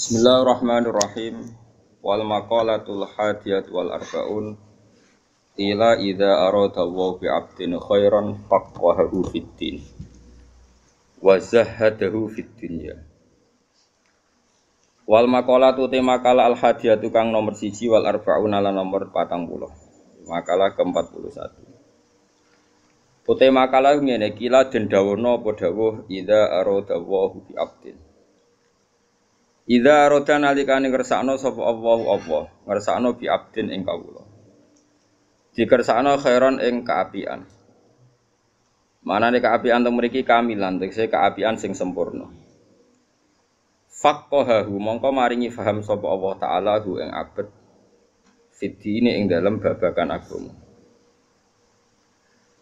Bismillahirrahmanirrahim. Wal maqalatul hadiyat wal arbaun ila idza arada wa bi 'abdin khairan faqahahu fid din wa zahhadahu fid dunya. Wal maqalatu te makalah al hadiyat kang nomor 1 wal arbaun lan nomor 40. Makalah ke-41. Pute makalah ngene kila den dawono apa dawuh idza arada wa bi 'abdin. Idza roda nalikane ngersakno sapa Allah ngersakno bi abdin ing kawula. Dikersakno khairon ing kaapian. Manane kaapian teng mriki kamilan tegese kaapian sing sempurna. Faqahahu mongko maringi faham sapa Allah taala hu ing abet fidine ing dalem babagan agama.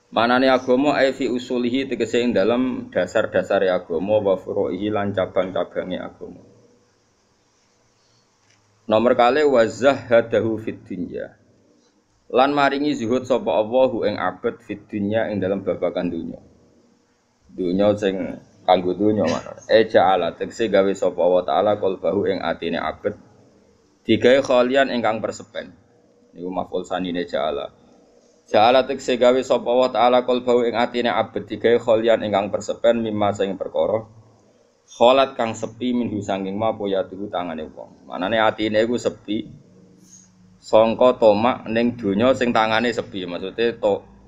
Manane agama ai fi usulihi tegese ing dalem dasar-dasare agama wa furu'ihi lan cabang-cabange agama. Nomor kali wazahhadahu fid dunya. Lan maringi zuhud sapa Allahu ing abet fid dunya ing dalam babagan dunya. Dunya sing kanggo dunya mana? Ja'ala tegese gawe sapa wa taala qalbahu ing atine abet digawe khalian ingkang persepen. Niku maf'ul sanine ja'ala. Ja'ala tegese gawe sapa wa taala qalbahu ing atine abet digawe khalian ingkang persepen mimma sing perkara kholat kang sepi minhu sanging mapo ya tuhu tangane wong. Manane atine iku sepi sangka tomak ning donya sing tangane sepi. Maksudnya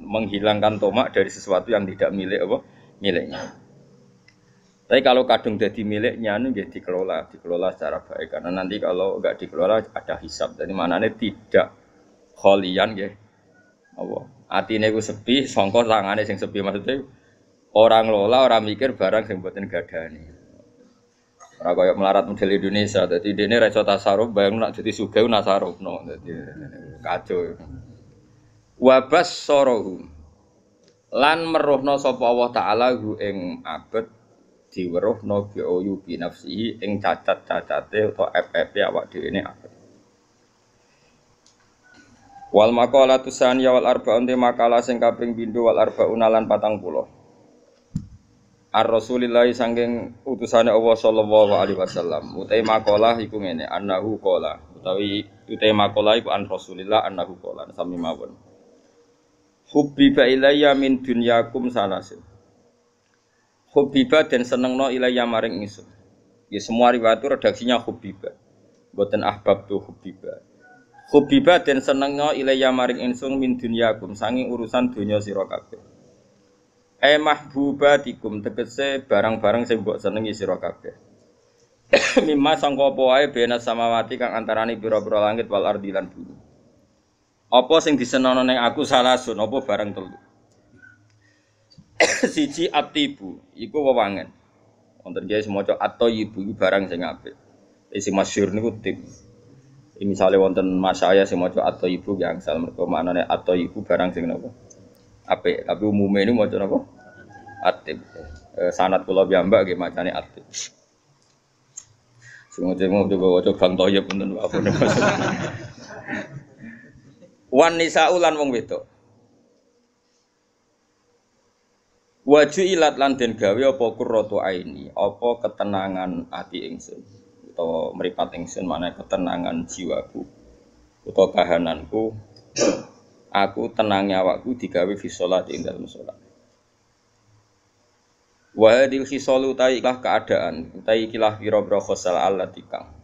menghilangkan tomak dari sesuatu yang tidak milik apa? Miliknya. Tapi kalau kadung dadi miliknya nu nggih dikelola secara baik karena nanti kalau enggak dikelola ada hisab. Jadi manane tidak kholian nggih. Apa? Atine iku sepi sangka tangane sing sepi. Maksudnya orang lola, orang mikir barang sing mboten gadani. Ora kaya melarat model Indonesia, dadi dene ra iso tasarruf, bayang nak dadi sugih nasarufno, dadi kacau. Wa bassarahu lan meruhna sapa Allah taala hu ing abet diweruhna bi uyubi nafsihi ing cacat-cacate utawa FFP awak dhewe ne abet. Wal maqalatu saniyah wal arba'un te makalah sing kaping pindho wal arba'un lan 40. Ar-Rasulillah sangking utusane Allah sallallahu alaihi wasallam. Utai makalah iku ngene, annahu qala. Utai makalah iku an Rasulillah annahu qala sami mawon. Hubbiba ilayya min dunyakum salasin. Hubbiba den senengno ilayya maring ingsun. Ya semua riwayat itu redaksinya hubbiba. Mboten ahbab tu hubbiba. Hubbiba den senengno ilayya maring ingsun min dunyakum sanging urusan dunya sira kabeh. Mahbubatikum tegese barang-barang sing mbok senengi sira kabeh. Mimma sangka apa wae bena samawati kang antarané pira-pira langit wal ardi lan bumi. Apa sing disenono ning aku salasun apa barang telu. Siji atibu iku wewangen. Wonten kiye semoco at-thayyibu iku barang sing apik. Sing masyhur niku tip. Misale wonten masaya sing maca at-thayyibu yang sal mergo maknane at-thayyibu barang sing napa? Apik, tapi umume ini maca napa? Atib. Sanad kula piyambak nggih macane atib. Sing-sing coba waca Bang Thayyib punten apa. Wan nisa'u lan wong wedok. Waju ilat lan den gawe apa qurratu aini, apa ketenangan ati ingsun utawa mripat ingsun maknane ketenangan jiwaku utawa kahananku. Aku tenangnya awakku digawe fi shalat ing dalem salat. Wa hadil khisalu ta'ilah keadaan, ta'ikilah pira-pira khosal allati kang.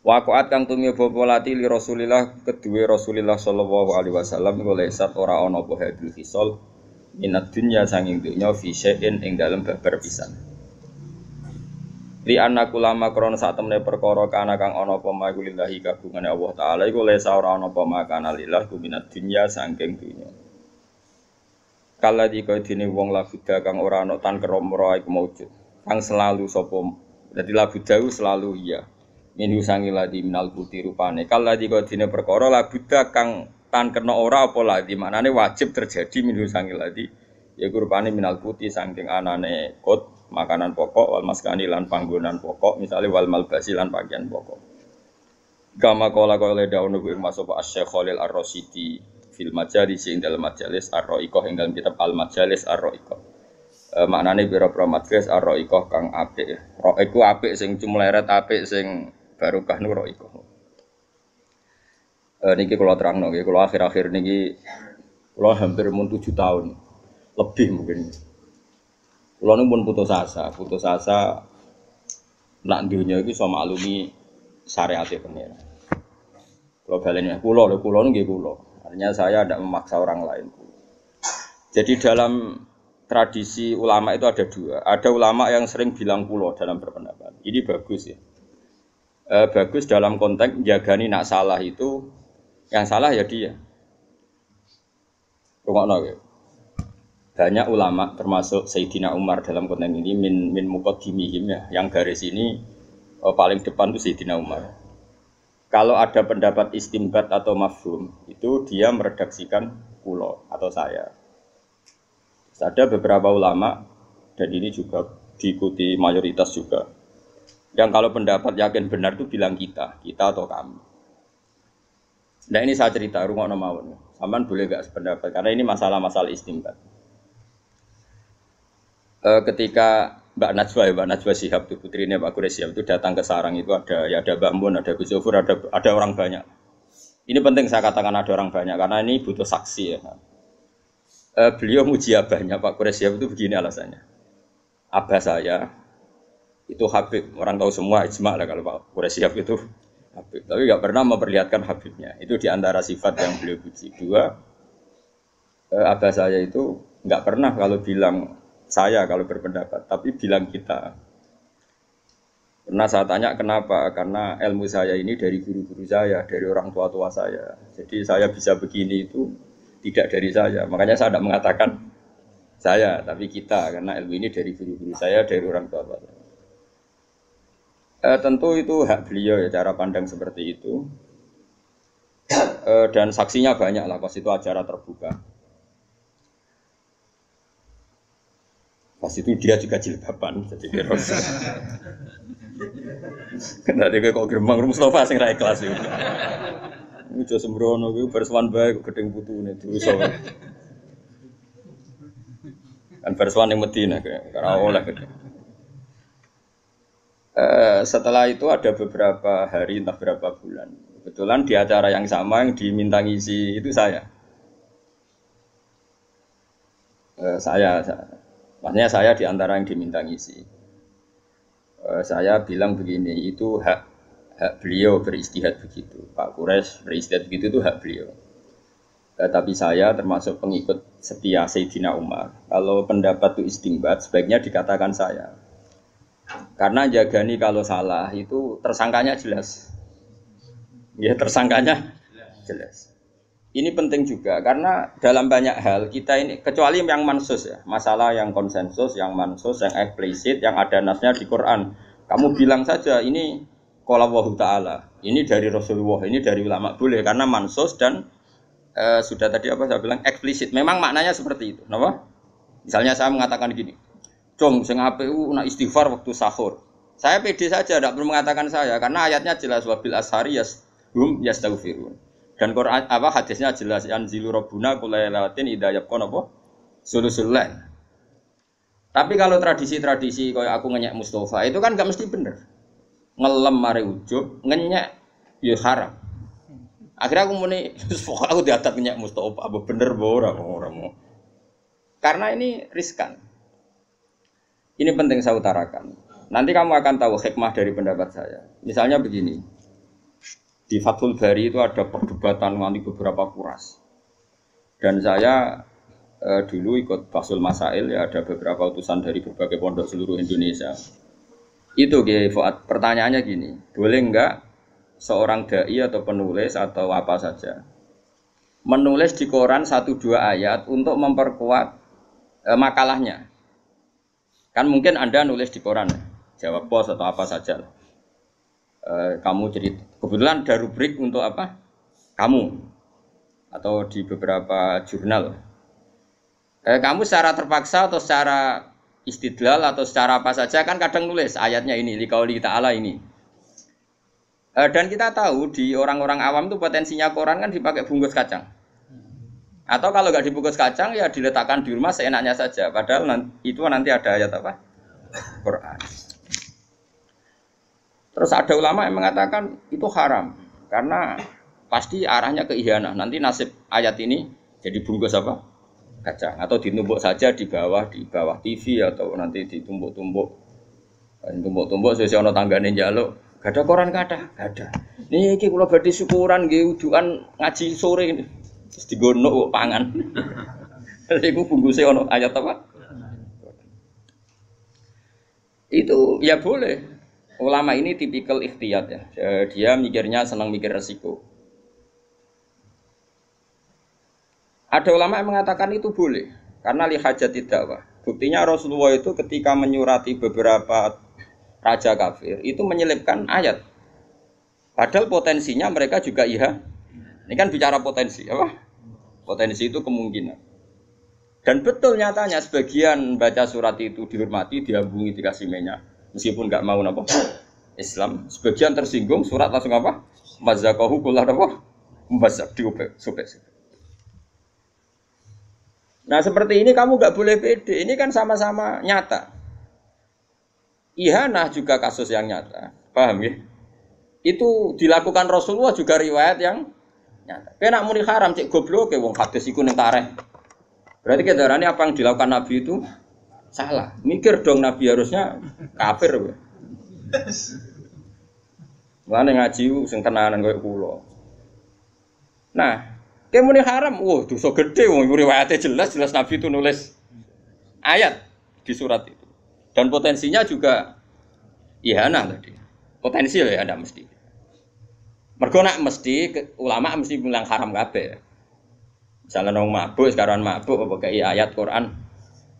Waqa'at kang tumeba polati li Rasulillah kedue Rasulillah sallallahu alaihi wasallam oleh sat ora ana apa hadil khisal minad dunya sanging dunya fi syai'in ing dalem babar pisan. Li annaku lama krana sak temene perkara kana kang ana apa makulillahi kagungane Allah taala iku lesa ora ana apa makana lillah minad dunya sanging dunya. Kala dika dene wong labuda kang ora ana tan keromro iku maujud kang selalu sapa dadi labuda selalu iya Minhu sangi ladi minal putih rupane. Kala di kodine perkara la buddha kang tan kena ora apa ladi. Maknane wajib terjadi minhu sangi ladi. Ya rupane minal putih saking anane kot makanan pokok wal maskani lan panggonan pokok misalnya wal malbasi lan pakaian pokok. Kama kala kala daunu ing masuk Asy-Syaikh Khalil Ar-Rasyidi fil majalis ing dalam majalis Ar-Ra'iqah ing dalam kitab Al-Majalis Ar-Ra'iqah. Maknane pira-pira majalis Ar-Ra'iqah kang apik. Ra iku apik sing cumleret apik sing barokah nu Ra'iqah. Niki kula terangno nggih, kula akhir-akhir niki kula hampir mun 7 tahun lebih mungkin. Kula nu pun putus asa nak dunya iki iso maklumi syariate pengen. Kalau balenya kulo nggih kulo. Artinya saya tidak memaksa orang lain. Jadi dalam tradisi ulama itu ada dua. Ada ulama yang sering bilang kulo dalam berpendapat. Ini bagus ya. Bagus dalam konteks jagani nak salah itu, yang salah ya dia. Rungokno ya. Banyak ulama termasuk Sayyidina Umar dalam konteks ini min muqaddimihim ya. Yang garis ini paling depan itu Sayyidina Umar. Kalau ada pendapat istimbat atau mafhum, itu dia meredaksikan kulo atau saya. Ada beberapa ulama, dan ini juga diikuti mayoritas juga, yang kalau pendapat yakin benar itu bilang kita atau kami. Nah ini saya cerita, rungokno mawon. Sampean boleh gak sependapat, karena ini masalah-masalah istimbat. Ketika Mbak Najwa Shihab itu putrinya Pak Quraish Shihab itu datang ke sarang itu ada Mbak Mun, ada Gus Zofur, ada orang banyak. Ini penting saya katakan ada orang banyak karena ini butuh saksi ya. Beliau muji abahnya Pak Quraish Shihab itu begini alasannya. Abah saya itu Habib, orang tahu semua ijma lah kalau Pak Quraish Shihab itu Habib, tapi nggak pernah memperlihatkan Habibnya. Itu diantara sifat yang beliau puji. Dua, abah saya itu nggak pernah kalau bilang saya kalau berpendapat, tapi bilang kita. Pernah saya tanya kenapa? Karena ilmu saya ini dari guru-guru saya, dari orang tua-tua saya. Jadi saya bisa begini itu tidak dari saya. Makanya saya tidak mengatakan saya, tapi kita. Karena ilmu ini dari guru-guru saya, dari orang tua-tua saya. Tentu itu hak beliau ya, cara pandang seperti itu. Dan saksinya banyak lah, pas itu acara terbuka. Pas itu dia juga jilbaban, jadi terus. Nanti kok gerbang Mustafa sing ra ikhlas itu. Ujo sembrono kuwi berswan bae kok gedeng putune dosa. Kan berswan ning Madinah ora oleh gedeng. Setelah itu ada beberapa hari entah berapa bulan. Kebetulan di acara yang sama yang diminta ngisi itu saya. Maksudnya saya di antara yang diminta ngisi. Saya bilang begini, itu hak beliau beristihad begitu. Pak Quraish beristihad begitu itu hak beliau. Tapi saya termasuk pengikut setia Sayyidina Umar. Kalau pendapat itu istimbat, sebaiknya dikatakan saya. Karena jagani kalau salah itu tersangkanya jelas. Ya tersangkanya jelas. Ini penting juga karena dalam banyak hal kita ini kecuali yang mansus ya, masalah yang konsensus, yang mansus, yang eksplisit, yang ada nasnya di Quran. Kamu bilang saja ini qala Allah Ta'ala, ini dari Rasulullah, ini dari ulama boleh karena mansus dan sudah tadi apa saya bilang eksplisit. Memang maknanya seperti itu, kenapa? Misalnya saya mengatakan gini, "Cung, sing APU nak istighfar waktu sahur." Saya pede saja, tidak perlu mengatakan saya karena ayatnya jelas wabil ashari yastaghfirun. Dan Quran apa hadisnya jelas anzilu rabbuna kulailatin idza yaqon apa sulusul lail. Tapi kalau tradisi-tradisi kayak aku ngenyek Mustafa itu kan enggak mesti bener. Ngelem mare ujub, ngenyek ya haram. Akhirnya aku muni pokoknya aku diatat ngenyek Mustafa apa bener ora mau. Karena ini riskan. Ini penting saya utarakan. Nanti kamu akan tahu hikmah dari pendapat saya. Misalnya begini. Di Fathul Bari itu ada perdebatan nanti beberapa kuras. Dan saya dulu ikut Fathul Masail ya ada beberapa utusan dari berbagai pondok seluruh Indonesia. Itu Fuad, pertanyaannya gini, boleh enggak seorang dai atau penulis atau apa saja menulis di koran 1-2 ayat untuk memperkuat makalahnya? Kan mungkin Anda nulis di koran, jawab pos atau apa saja. Kamu jadi kebetulan ada rubrik untuk apa? Kamu atau di beberapa jurnal. Kamu secara terpaksa atau secara istidlal atau secara apa saja kan kadang nulis ayatnya ini liqauli ta'ala ini. Dan kita tahu di orang-orang awam itu potensinya koran kan dipakai bungkus kacang. Atau kalau nggak dibungkus kacang ya diletakkan di rumah seenaknya saja. Padahal itu nanti ada ayat apa? Quran. Terus ada ulama yang mengatakan itu haram karena pasti arahnya ke ihanah. Nanti nasib ayat ini jadi bungkus apa? Kacang atau ditumbuk saja di bawah TV atau nanti ditumbuk-tumbuk sesuai ono tanggane njaluk. Gak ada koran kata, gak ada. Niki kula badhe syukuran nggih wudukan ngaji sore ini. Terus digono pangan. Iku bungkuse ono ayat apa? Itu ya boleh. Ulama ini tipikal ikhtiyat ya. Dia mikirnya senang mikir resiko. Ada ulama yang mengatakan itu boleh karena li hajati dakwah. Buktinya Rasulullah itu ketika menyurati beberapa raja kafir itu menyelipkan ayat. Padahal potensinya mereka juga iya. Ini kan bicara potensi, apa? Potensi itu kemungkinan. Dan betul nyatanya sebagian baca surat itu dihormati, diambungi, dikasih minyak, meskipun nggak mau apa Islam. Sebagian tersinggung, surat langsung apa? Mazakahu kullah apa? Membazak diubah, sobek. Nah seperti ini kamu nggak boleh pede. Ini kan sama-sama nyata. Ihanah juga kasus yang nyata, paham ya? Itu dilakukan Rasulullah juga riwayat yang nyata. Kena muni haram cek goblok ke wong hadis iku ning tareh. Berarti kedarane apa yang dilakukan Nabi itu salah. Mikir dong Nabi harusnya kafir. Mane ngaji sing tenanan koyo kula. Nah, ke muni haram, wah dosa gede wong riwayate jelas Nabi itu nulis ayat di surat itu. Dan potensinya juga ihanah tadi. Potensi ya ada mesti. Mergo nak mesti ulama mesti bilang haram kabeh. Misalnya nang mabuk sekarang mabuk apa kayak ayat Quran.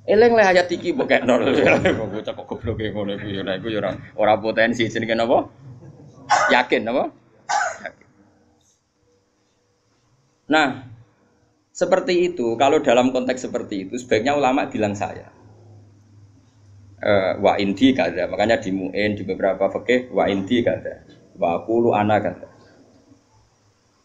Eling le ayat iki mbok kekno. Bocah kok goblok e ngono iku ya iku ya ora potensi jenenge napa? Yakin napa? Yakin. Nah, seperti itu kalau dalam konteks seperti itu sebaiknya ulama bilang saya. Wa indi kada, makanya di mu'in di beberapa fikih wa indi kada, wa qulu ana kada.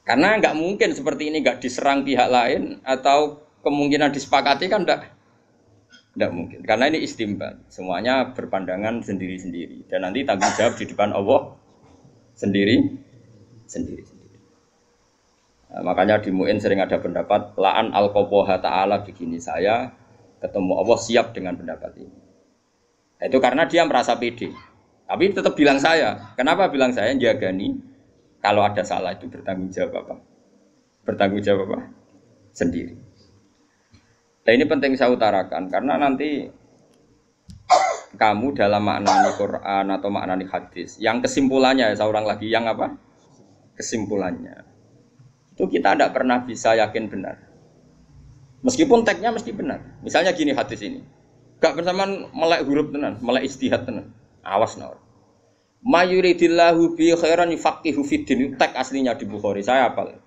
Karena enggak mungkin seperti ini enggak diserang pihak lain atau kemungkinan disepakati kan enggak mungkin. Karena ini istimbat, semuanya berpandangan sendiri-sendiri dan nanti tanggung jawab di depan Allah sendiri. Nah, makanya di mu'in sering ada pendapat la'an al-qaboha ta'ala begini, saya ketemu Allah siap dengan pendapat ini. Itu karena dia merasa pede. Tapi tetap bilang saya. Kenapa bilang saya? Jagani. Kalau ada salah itu bertanggung jawab apa? Bertanggung jawab apa? Sendiri. Nah ini penting saya utarakan. Karena nanti kamu dalam maknani Quran atau maknani hadis. Yang kesimpulannya, saya ulang lagi. Yang apa? Kesimpulannya. Itu kita tidak pernah bisa yakin benar. Meskipun teksnya mesti benar. Misalnya gini hadis ini. Gak bersamaan melek huruf tenan, melek istihad tenan. Awas nor. Mayuridillahu bi khairan yufaqihu fiddin. Teks aslinya di Bukhari, saya hafal.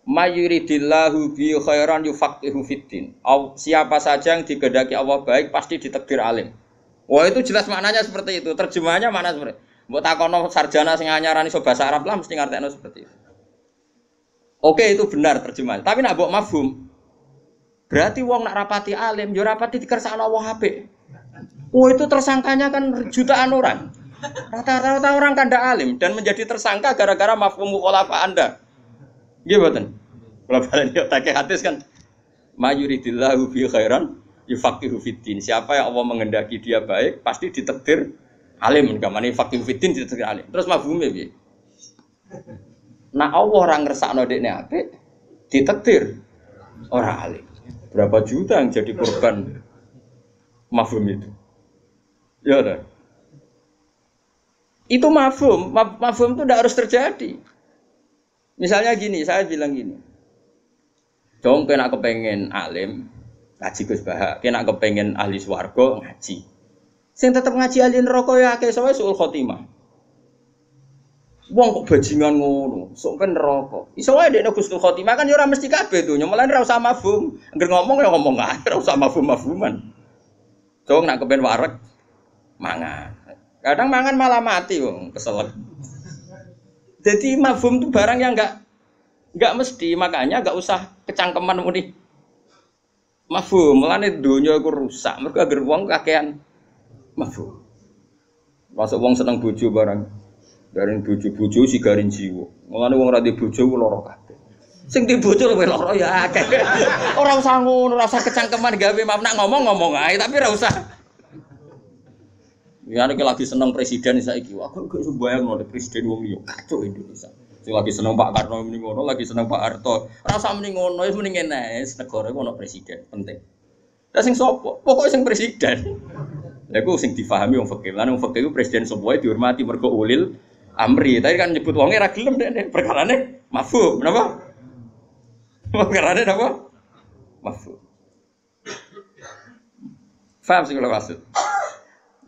Mayuridillahu bi khairan yufaqihu fiddin. Siapa saja yang dikehendaki Allah baik pasti ditakdir alim. Wah itu jelas maknanya seperti itu. Terjemahannya mana seperti? Mbok takono sarjana sing anyarani iso basa Arab lah mesti ngertekno seperti itu. Oke itu benar terjemahan. Tapi nak mbok mafhum berarti wong nak rapati alim, yo rapati dikersakno wong apik. Oh itu tersangkanya kan jutaan orang. Rata-rata orang kan ndak alim dan menjadi tersangka gara-gara mafhum mukhalafah Anda. Nggih mboten. Kula balen yo tak hadis kan mayuridillahu bi khairan yufaqihu fiddin. Siapa yang Allah menghendaki dia baik, pasti ditakdir alim. Gamane faqihu fiddin ditakdir alim. Terus mafhume piye? Nah Allah ora ngersakno dekne apik, ditakdir ora alim. Berapa juta yang jadi korban mafhum itu? Ya ada. Itu mafhum itu tidak harus terjadi. Misalnya gini, saya bilang gini. Dong kena kepengen alim, ngaji Gus Bahak, kena kepengen ahli swarga ngaji. Sing tetap ngaji ahli neraka ya akeh sowe suul khotimah. Wong kok bajingan ngono, sok ben neraka. Iso wae dekne Husnul Khotimah kan ya ora mesti kabeh donya, malah ora usah mafhum. Angger ngomong ya ngomong ae, ora usah mafhum-mafhuman. Dong nak kepen wareg mangan. Kadang mangan malah mati wong, keselek. Jadi mafhum itu barang yang enggak mesti, makanya enggak usah kecangkeman muni. Mafhum, mulane donya iku rusak, mergo angger wong kakean mafhum. Masuk wong seneng bojo barang. Dari bojo-bojo sigarin jiwa. Mulane wong ora di bojo ku lara kabeh. Sing di bojo luwih lara ya akeh. Ora usah ngono, ora usah kecangkeman gawe nak ngomong ae tapi ora usah. Ya nek lagi seneng presiden saiki, aku gak iso bayangno presiden wong liya kacau Indonesia. Sing lagi seneng Pak Karno muni ngono, lagi seneng Pak Harto. Ora usah muni ngono, wis muni ngene, negara iku ono presiden, penting. Lah sing sapa? Pokoke sing presiden. Lha iku sing difahami wong fikih. Lan wong fikih iku presiden sapa dihormati mergo ulil amri. Tadi kan nyebut wonge ra gelem nek perkarane mafhum, napa? Perkarane napa? Mafhum. Faham sing kula maksud?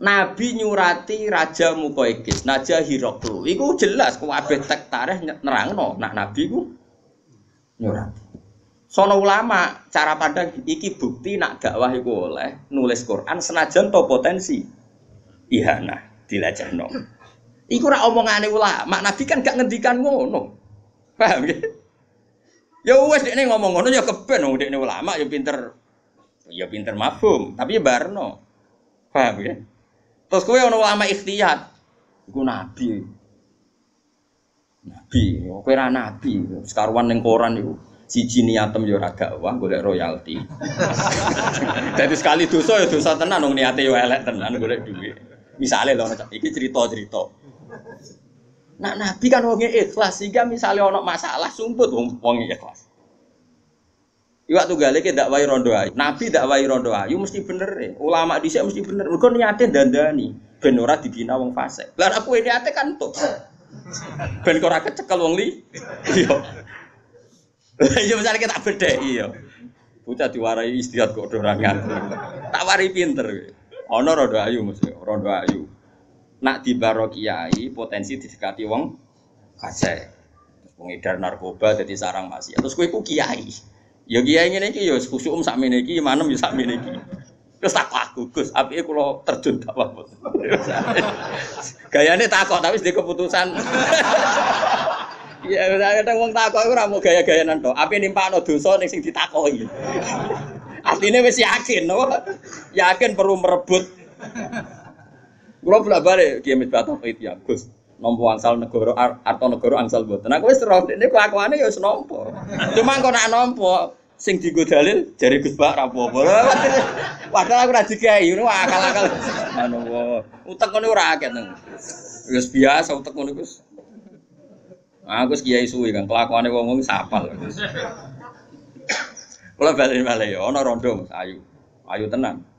Nabi nyurati Raja Muqawqis, Raja Hiraqlu. Iku jelas kabeh tek tarikh nerangno nak Nabi ku nyurati. Sono ulama cara pandang iki bukti nak dakwah iku oleh nulis Quran senajan to potensi ihana dilajahno. Iku ora omongane ulama, Nabi kan gak ngendikan ngono. Paham ya? Ya wis dekne ngomong ngono ya keben wong dekne ulama ya pinter. Ya pinter mafhum, tapi ya barno. Paham ya? Terus kowe ana ulama ikhtiyat. Iku nabi. Nabi, kowe ra nabi, sekaruan ning koran iku. Siji niatem ya ora dakwah golek royalti. Dadi sekali dosa ya dosa tenan wong niate ya elek tenan golek dhuwit. Misale lho iki cerita-cerita. Nak nabi kan wong ikhlas sehingga misale ana masalah sumput wong ikhlas. Iwak tunggale ki dakwahi rondo ayu. Nabi dakwahi rondo ayu mesti bener e. Ulama dhisik mesti bener. Mergo niate dandani ben ora dibina wong fasik. Lah aku niate kan tok. Ben ora kecekel wong li. Iya. Ya misale kita bedheki ya. Bocah diwarai istihad kok ora ngatur. Tak wari pinter. Ana rondo ayu mesti, rondo ayu. Nak dibaro kiai potensi didekati wong fasik. Pengedar narkoba dadi sarang maksiat. Terus kowe iku kiai. Ya kiai ngene iki ya khusuk sakmene iki, manem ya sakmene iki. Terus takok aku, Gus, apike kula terjun dakwah. Gayane takok tapi wis keputusan. Ya kadang wong takok iku ora mau gaya-gayanan tok. Ape nimpakno dosa ning sing ditakoki. Asline wis yakin, no? Yakin perlu merebut. Kula bolak-balik Kiai Misbah itu ya, Gus. Nampa angsal negara arta negara angsal mboten. Aku wis terus dene kelakuane ya wis nampa. Cuma kok nak nampa sing dienggo dalil jare Gus Bak ra apa-apa. Padahal aku ra dikai ngono akal-akal. Ngono wae. Utek ngono ora akeh nang. Wis biasa utek ngono Gus. Aku wis kiai suwi kan kelakuane wong-wong sapal. Kula bali-bali ya ana rondo Mas Ayu. Ayu tenan.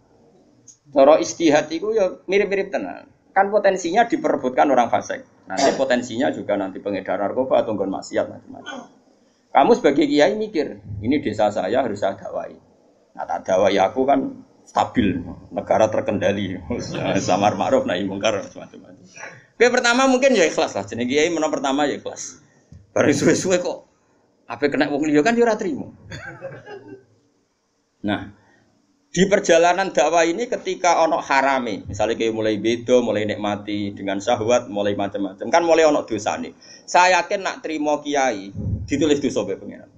Cara istihad iku ya mirip-mirip tenan. Kan potensinya diperebutkan orang fasik. Nanti potensinya juga nanti pengedar narkoba atau nggon maksiat macam-macam. Kamu sebagai kiai mikir, ini desa saya harus saya dakwai. Nah, tak dakwai aku kan stabil, negara terkendali, samar ma'ruf nahi mungkar macam-macam. Oke, pertama mungkin ya ikhlas lah. Jenenge kiai menang pertama ya ikhlas. Bareng suwe-suwe kok ape kena wong liya kan yo ora trimo. Nah, di perjalanan dakwah ini ketika ono harame, misalnya kayak mulai beda, mulai nikmati dengan syahwat, mulai macam-macam, kan mulai ono dosa nih. Saya yakin nak terima kiai ditulis dosa be pengiran.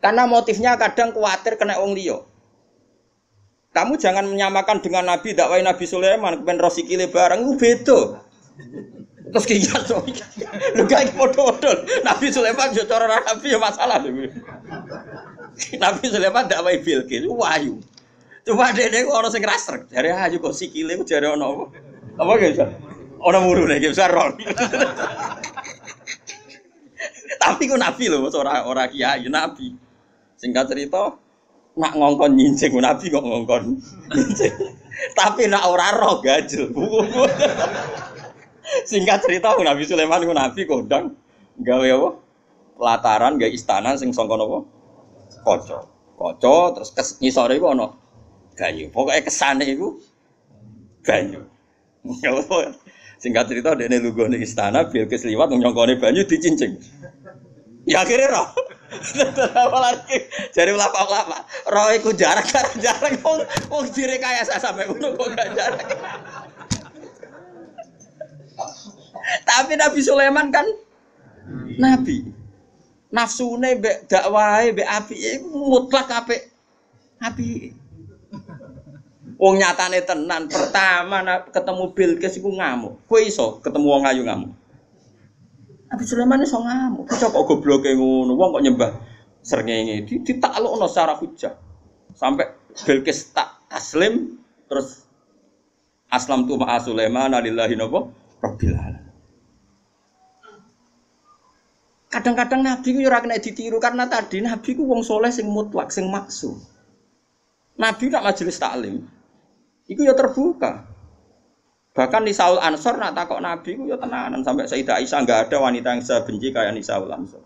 Karena motifnya kadang khawatir kena wong liya. Kamu jangan menyamakan dengan Nabi dakwah Nabi Sulaiman kepen rosikile bareng itu beda. Terus kiai so, lu gak podo-podo. Nabi Sulaiman yo cara Nabi yo masalah lho. Nabi Sulaiman dakwah Bilqis wahyu. Cuma dene kok ana sing rasrek. Jare ayu kok sikile ku jare ana apa? Apa ge bisa? Ana murune ge besar rol. Tapi ku nabi lho, ora kiai, nabi. Singkat cerita, nak ngongkon nyincing nabi kok ngongkon nyincing. Tapi nak ora roh gajel. Singkat cerita Nabi Sulaiman ku nabi kondang gawe apa? Pelataran gawe istana sing sangka napa? Kaca. Kaca terus ngisore iku ana banyu. Pokoknya kesane itu banyu. Singkat cerita dene lunggone istana Bilqis liwat nyongkone banyu dicincing. Ya akhirnya roh. Apalagi jare ulama-ulama, roh iku jarak wong direkayasa sampai ngono kok gak jarak. Tapi Nabi Sulaiman kan nabi. Nafsune mbek dakwahe mbek apike mutlak apik. Apik. Wong nyatane tenan, pertama ketemu Bilqis iku ngamuk. Kowe iso ketemu wong ayu ngamuk. Nabi Sulaiman iso ngamuk. Kok gobloke ngono, wong kok nyembah srengenge ditaklukno secara hujjah. Sampai Bilqis tak taslim terus aslam tu ma'a Sulaiman lillahi rabbil alamin. Kadang-kadang Nabi ku ora kena ditiru karena tadi Nabi ku wong soleh sing mutlak, sing maksum. Nabi nak majelis taklim, iku ya terbuka. Bahkan Nisaul Ansor nak takok Nabi ku ya tenanan sampai Sayyidah Aisyah enggak ada wanita yang sebenci kayak Nisaul Ansor.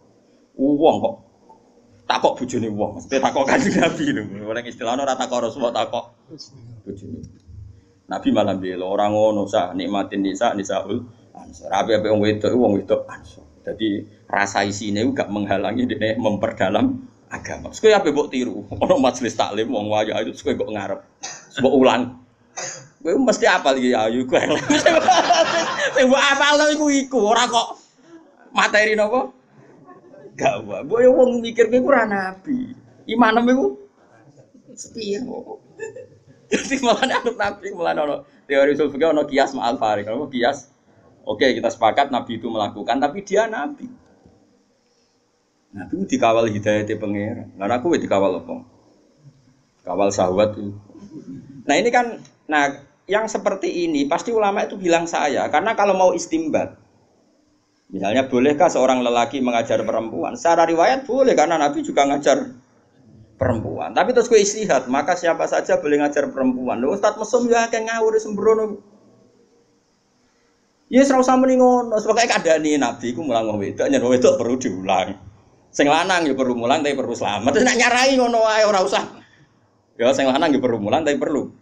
Wong kok takok bojone wong, mesti takok Kanjeng Nabi lho. Ora istilahno ora takok Rasulullah takok bojone. Nabi malah bela orang ngono sah nikmatin Nisaul Ansor. Ape-ape wong wedok Ansor. Jadi rasa isine gak menghalangi dene memperdalam agama. Terus kowe ape mbok tiru? Ono majelis taklim wong wayu ayu terus kowe kok ngarep. Mbok ulang. Kowe mesti apal iki ayu kowe. Sing mbok apalno iku ora kok materi napa? Gak wae. Mbok yo wong mikir kowe ora nabi. Imanem iku sepiye kok. Jadi malah anut nabi malah ono teori usul fikih ono kias ma'al farik. Ono kias. Oke, kita sepakat Nabi itu melakukan, tapi dia Nabi. Nabi itu dikawal hidayah pengeran. Nah, aku dikawal apa? Kawal syahwat itu. Nah, ini kan, yang seperti ini pasti ulama itu bilang saya, karena kalau mau istimbat, misalnya bolehkah seorang lelaki mengajar perempuan? Secara riwayat boleh, karena Nabi juga ngajar perempuan. Tapi terus gue istihad, maka siapa saja boleh ngajar perempuan. Loh, Ustadz Mesum ya kayak ngawur sembrono. Ya serau sama nih ngono, sebagai keadaan ini Nabi ku mulang wong wedok, nyen wong wedok perlu diulang. Sing lanang ya perlu mulang tapi perlu selamat. Terus nak nyarai ngono wae ora usah. Ya sing lanang ya perlu mulang tapi perlu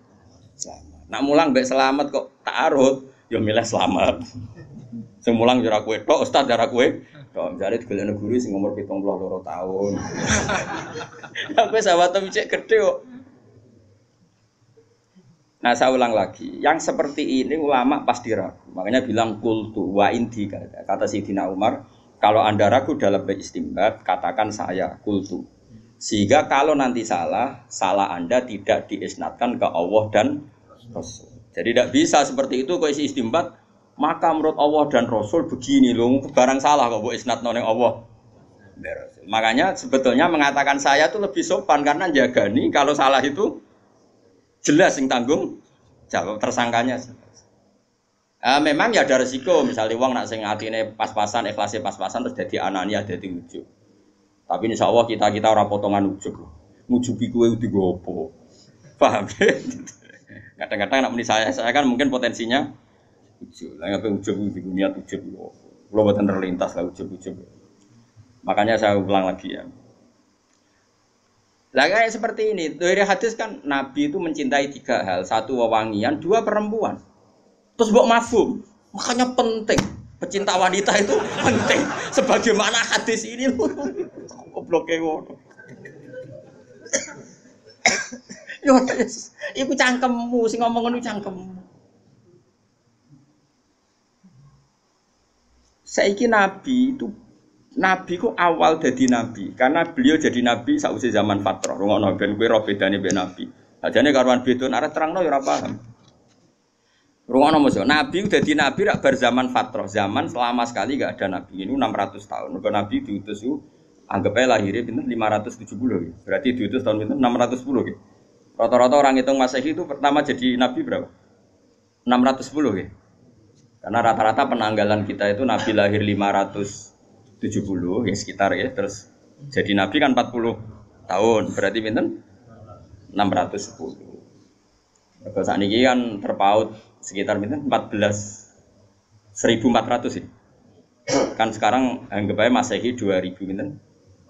selamat. Nak mulang mbek selamat kok ta'arud, ya milih selamat. Sing mulang ya ora kowe tok, ustaz ora kowe. Kok jare digolekno guru sing umur 72 tahun. Sampai sahabat cek gede kok. Nah saya ulang lagi, yang seperti ini ulama pasti ragu. Makanya bilang kultu wa inti kata Sayyidina Umar, kalau anda ragu dalam beristimbat, katakan saya kultu. Sehingga kalau nanti salah anda tidak diisnadkan ke Allah dan Rasul. Jadi tidak bisa seperti itu kalau isi istimbat, maka menurut Allah dan Rasul begini loh, barang salah kok bu isnad noneng Allah. Makanya sebetulnya mengatakan saya itu lebih sopan karena jaga nih kalau salah itu jelas yang tanggung jawab tersangkanya. Memang ya ada resiko, misalnya uang nak sing atine pas-pasan, ikhlasnya pas-pasan terus jadi anania, jadi ujub. Tapi insya Allah kita orang potongan ujub. Ngujubi kue udah gopo, paham? Kadang-kadang nak meni saya kan mungkin potensinya ujub. Lah ngapain ujub di dunia ujub? Kalau buatan terlintas lah ujub. Makanya saya ulang lagi ya. Lah kayak seperti ini, dari hadis kan Nabi itu mencintai 3 hal, 1 wewangian, 2 perempuan. Terus mbok mafhum, makanya penting. Pecinta wanita itu penting. Sebagaimana hadis ini lho. Goblok ngono. Yo, iku cangkemmu sing ngomong ngono cangkemmu. Saiki Nabi ku awal jadi nabi karena beliau jadi nabi sausé zaman fatrah. Rungokno ben kowe ro bedane mbek nabi. Ajane karuan beda arep terangno ya ora paham. Rungokno mosok nabi dadi nabi rak bar zaman fatrah. Zaman selama sekali enggak ada nabi. Ini 600 tahun. Mergo nabi diutus ku anggap ae lahirnya pinten 570 gitu. Berarti diutus tahun pinten 610 gitu. Rata-rata orang hitung Masehi itu pertama jadi nabi berapa? 610 gitu. Karena rata-rata penanggalan kita itu nabi lahir 570 ya sekitar ya, terus jadi nabi kan 40 tahun, berarti pinten 610. Kalau saat ini kan terpaut sekitar pinten 1400 ini. Kan sekarang anggap aja Masehi 2000 pinten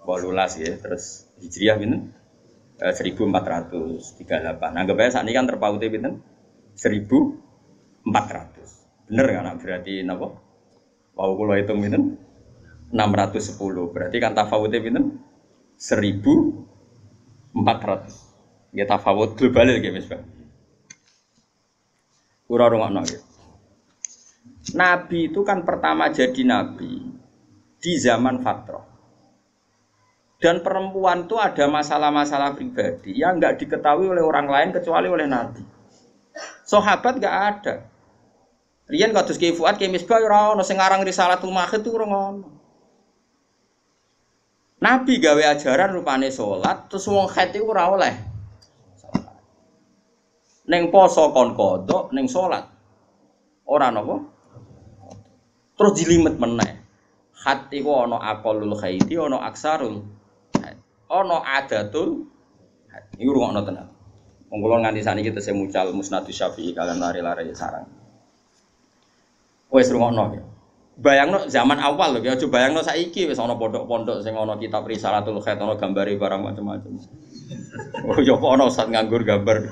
18 ya, terus Hijriah pinten 1438. Anggap aja saat ini kan terpautnya pinten 1400. Bener kan berarti napa? Wau kula hitung pinten? 610. Berarti kan tafawute pinten? 1400. Ya tafawut global iki wis, Pak. Ora rungokno ya. Nabi itu kan pertama jadi nabi di zaman fatrah. Dan perempuan itu ada masalah-masalah pribadi yang enggak diketahui oleh orang lain kecuali oleh Nabi. Sahabat enggak ada. Riyen kados Ki Fuad, Ki Misbah ora ono sing aran Risalatul Makhid itu ora ono. Nabi gawe ajaran rupane salat, terus wong haid iku ora oleh. Ning poso kon kodok, ning salat ora napa? Terus dilimet meneh. Haid iku ana aqallul haidi, ana aksarul haid. Ana adatul haid. Iku rungokno tenan. Wong kula nganti saniki tesih mucal Musnadus Syafi'i kalian lari-lari sarang. Wes rungokno ya. Bayangno zaman awal lho, aja bayangno saiki wis ana pondok-pondok sing ana kitab Risalatul Khair, ana gambare barang macam-macam. Oh ya kok ana ustaz nganggur gambar.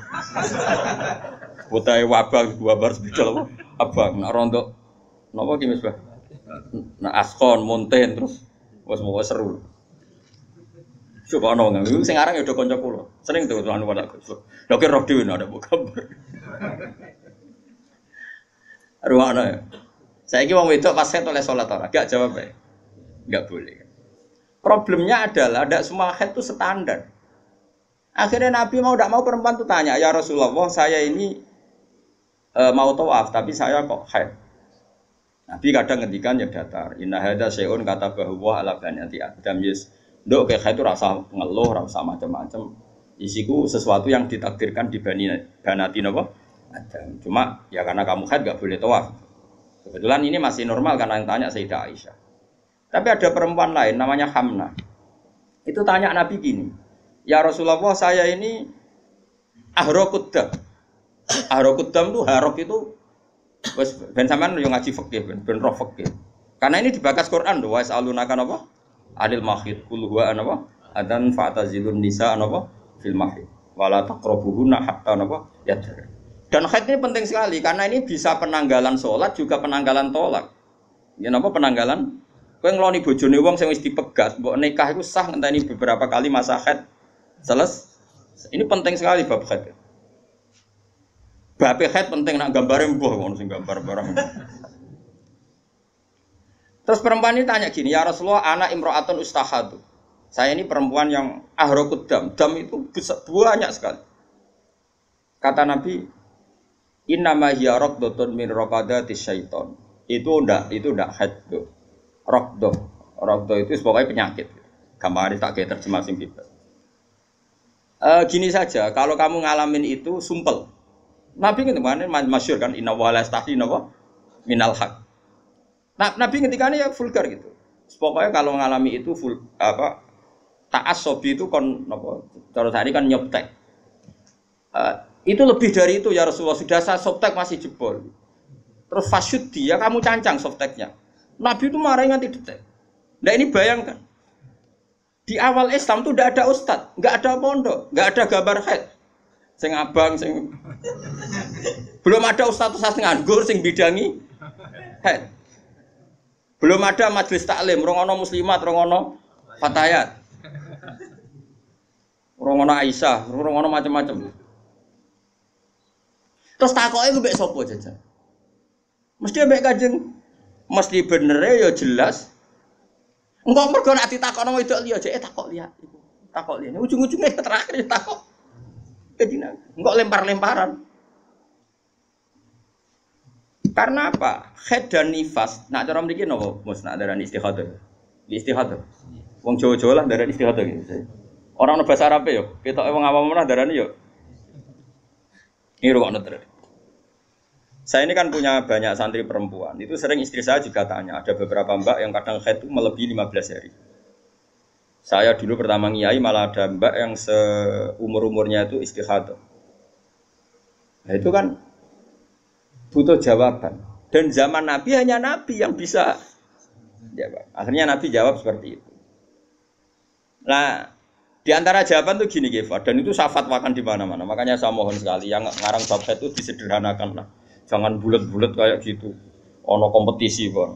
Putahe wabar spidol apa? Abang nek rontok napa ki Misbah? Nah askon, monten terus wis seru. Coba ana ngene. Sing aran ya do kanca kula. Seneng to anu pada Gus. Lho ki roh dhewe ada gambar. Ruwana ya. Saiki wong wedok pas haid oleh salat ora? Gak jawab ya. Enggak boleh. Problemnya adalah tidak semua haid itu standar. Akhirnya Nabi mau tidak mau perempuan itu tanya, "Ya Rasulullah, saya ini mau tawaf tapi saya kok haid." Nabi kadang ngendikan ya datar. Inna hadza syai'un katabahu wa ala banati Adam yes. Nduk kayak haid itu rasa ngeluh, rasa macam-macam. Isiku sesuatu yang ditakdirkan di banati napa? Adam. Cuma ya karena kamu haid enggak boleh tawaf. Kebetulan ini masih normal karena yang tanya Sayyidah Aisyah. Tapi ada perempuan lain namanya Hamnah. Itu tanya Nabi gini, "Ya Rasulullah, saya ini ahrokuddam." Ahrokuddam itu harok itu wis ben sampean yo ngaji fikih ben roh fikih. Karena ini dibakas Quran lho, wa yas'alunaka napa? Anil mahid qul huwa anapa? Adan fa'tazilun nisa anapa? Fil mahid. Wala taqrabuhunna hatta napa? Yadhar. Dan haid ini penting sekali karena ini bisa penanggalan sholat juga penanggalan tolak. Ya napa penanggalan? Kowe ngloni bojone wong sing wis dipegat, mbok nikah iku sah ngenteni beberapa kali masa haid. Ini penting sekali bab haid. Bab haid penting nak gambare mbuh ngono sing gambar barang. Terus perempuan ini tanya gini, "Ya Rasulullah, anak imro'atun ustahadu." Saya ini perempuan yang ahrokud dam. Dam itu banyak sekali. Kata Nabi, "Innama hiya raqdatun min raqadatis syaiton." Itu ndak haid tuh. Raqdah itu pokoknya penyakit. Gambar tak kayak terjemah sing bebas. Gini saja, kalau kamu ngalamin itu sumpel. Nabi kemarin masyhur kan inna wa la yastahi napa minal haq. Nah, Nabi ngendikane ya vulgar gitu. Pokoknya kalau ngalami itu ta'assobi itu kon napa cara tadi kan nyoptek. Itu lebih dari itu ya Rasulullah, sudah saya softtek masih jebol. Terus fasyud dia kamu cancang softteknya. Nabi itu marah nganti detek. Nah ini bayangkan. Di awal Islam itu tidak ada ustadz, nggak ada pondok, nggak ada gambar haid. Sing abang, sing belum ada ustadz nganggur, sing bidangi haid. Belum ada majelis taklim, rongono muslimat, rongono fatayat, rongono Aisyah, rongono macam-macam. Terus takoke ku mbek sapa jajan? Mesti mbek Kanjeng, mesti bener ya jelas. Engko mergo nek ditakokno wedok liya jek takok liya iku. Takok liya. Ujung-ujunge terakhir takok. Dadi engko lempar-lemparan. Karena apa? Haid dan nifas. Nak cara mriki napa? Mus nak darani istihadah. Istihadah. Wong Jawa-Jawa lah darani istihadah gitu. Orang bahasa Arab yo, ketoke wong awam ora darani yo. Ini rukun terus. Saya ini kan punya banyak santri perempuan. Itu sering istri saya juga tanya. Ada beberapa mbak yang kadang haid itu melebihi 15 hari. Saya dulu pertama ngiyai malah ada mbak yang seumur-umurnya itu istihadah. Nah itu kan butuh jawaban. Dan zaman Nabi hanya Nabi yang bisa jawab. Akhirnya Nabi jawab seperti itu. Nah, di antara jawaban tuh gini Geva, dan itu saya fatwakan di mana-mana. Makanya saya mohon sekali yang ngarang bab haid itu disederhanakan lah. Jangan bulat-bulat kayak gitu. Ono kompetisi, Pak.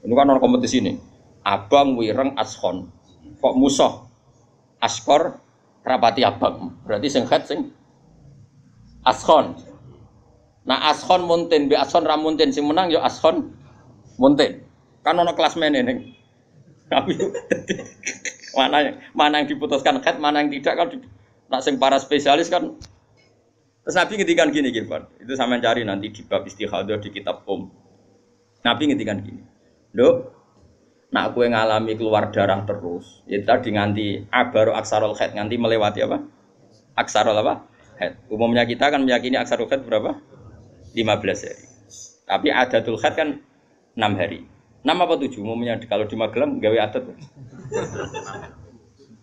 Ini kan ono kompetisi nih. Abang wireng ashon. Kok musuh? Askor rapati abang. Berarti sing khat sing ashon. Nah ashon munten be ashon ra munten sing menang ya ashon munten. Kan ono kelas mene ning. Tapi mana yang diputuskan khat, mana yang tidak kan nak sing para spesialis kan. Terus Nabi ngendikan gini, Gilbert. Itu sama cari nanti di bab istihadah di kitab Nabi ngendikan gini. Nduk, nak kowe ngalami keluar darah terus, ya tadi nganti abaru aksarul haid, nganti melewati apa? Aksarul apa? Haid. Umumnya kita kan meyakini aksarul haid berapa? 15 hari. Tapi adatul haid kan 6 hari. 6 apa 7? Umumnya kalau di Magelang gawe adat. 6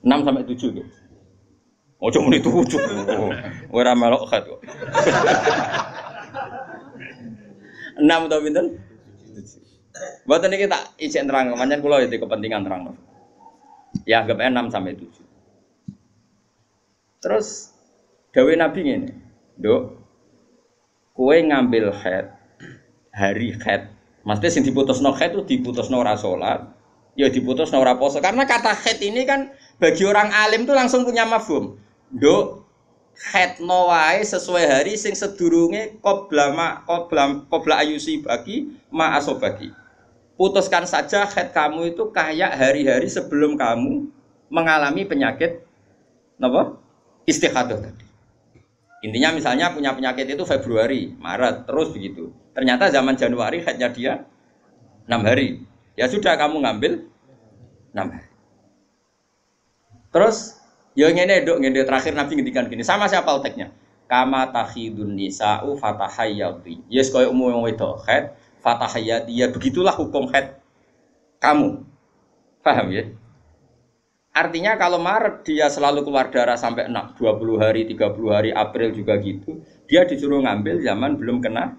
sampai 7 gitu. Ojo muni 7. Ora melok haid kok. 6 atau pinten? Mboten niki tak ijek terang, pancen kula itu kepentingan terang. Ya anggap 6 sampai 7. Terus dawuh Nabi ngene, "Nduk, kowe ngambil haid hari haid. Maksudnya sing diputusno haid itu diputusno ora salat, ya diputusno ora poso. Karena kata haid ini kan bagi orang alim tuh langsung punya mafhum. Nduk, haidno wae sesuai hari sing sedurunge qabla ayusi bagi ma asobagi. Putuskan saja haid kamu itu kayak hari-hari sebelum kamu mengalami penyakit apa? Istihadah tadi. Intinya misalnya punya penyakit itu Februari, Maret, terus begitu. Ternyata zaman Januari haidnya dia 6 hari. Ya sudah kamu ngambil 6 hari. Terus ya ngene nduk, ngene terakhir Nabi ngendikan gini, sama siapa teknya? Kama takhidun nisa'u fatahayyati. Yes koyo umum wong wedok haid fatahayyati, ya begitulah hukum haid kamu. Paham ya? Artinya kalau Maret dia selalu keluar darah sampai 20 hari, 30 hari, April juga gitu. Dia disuruh ngambil zaman belum kena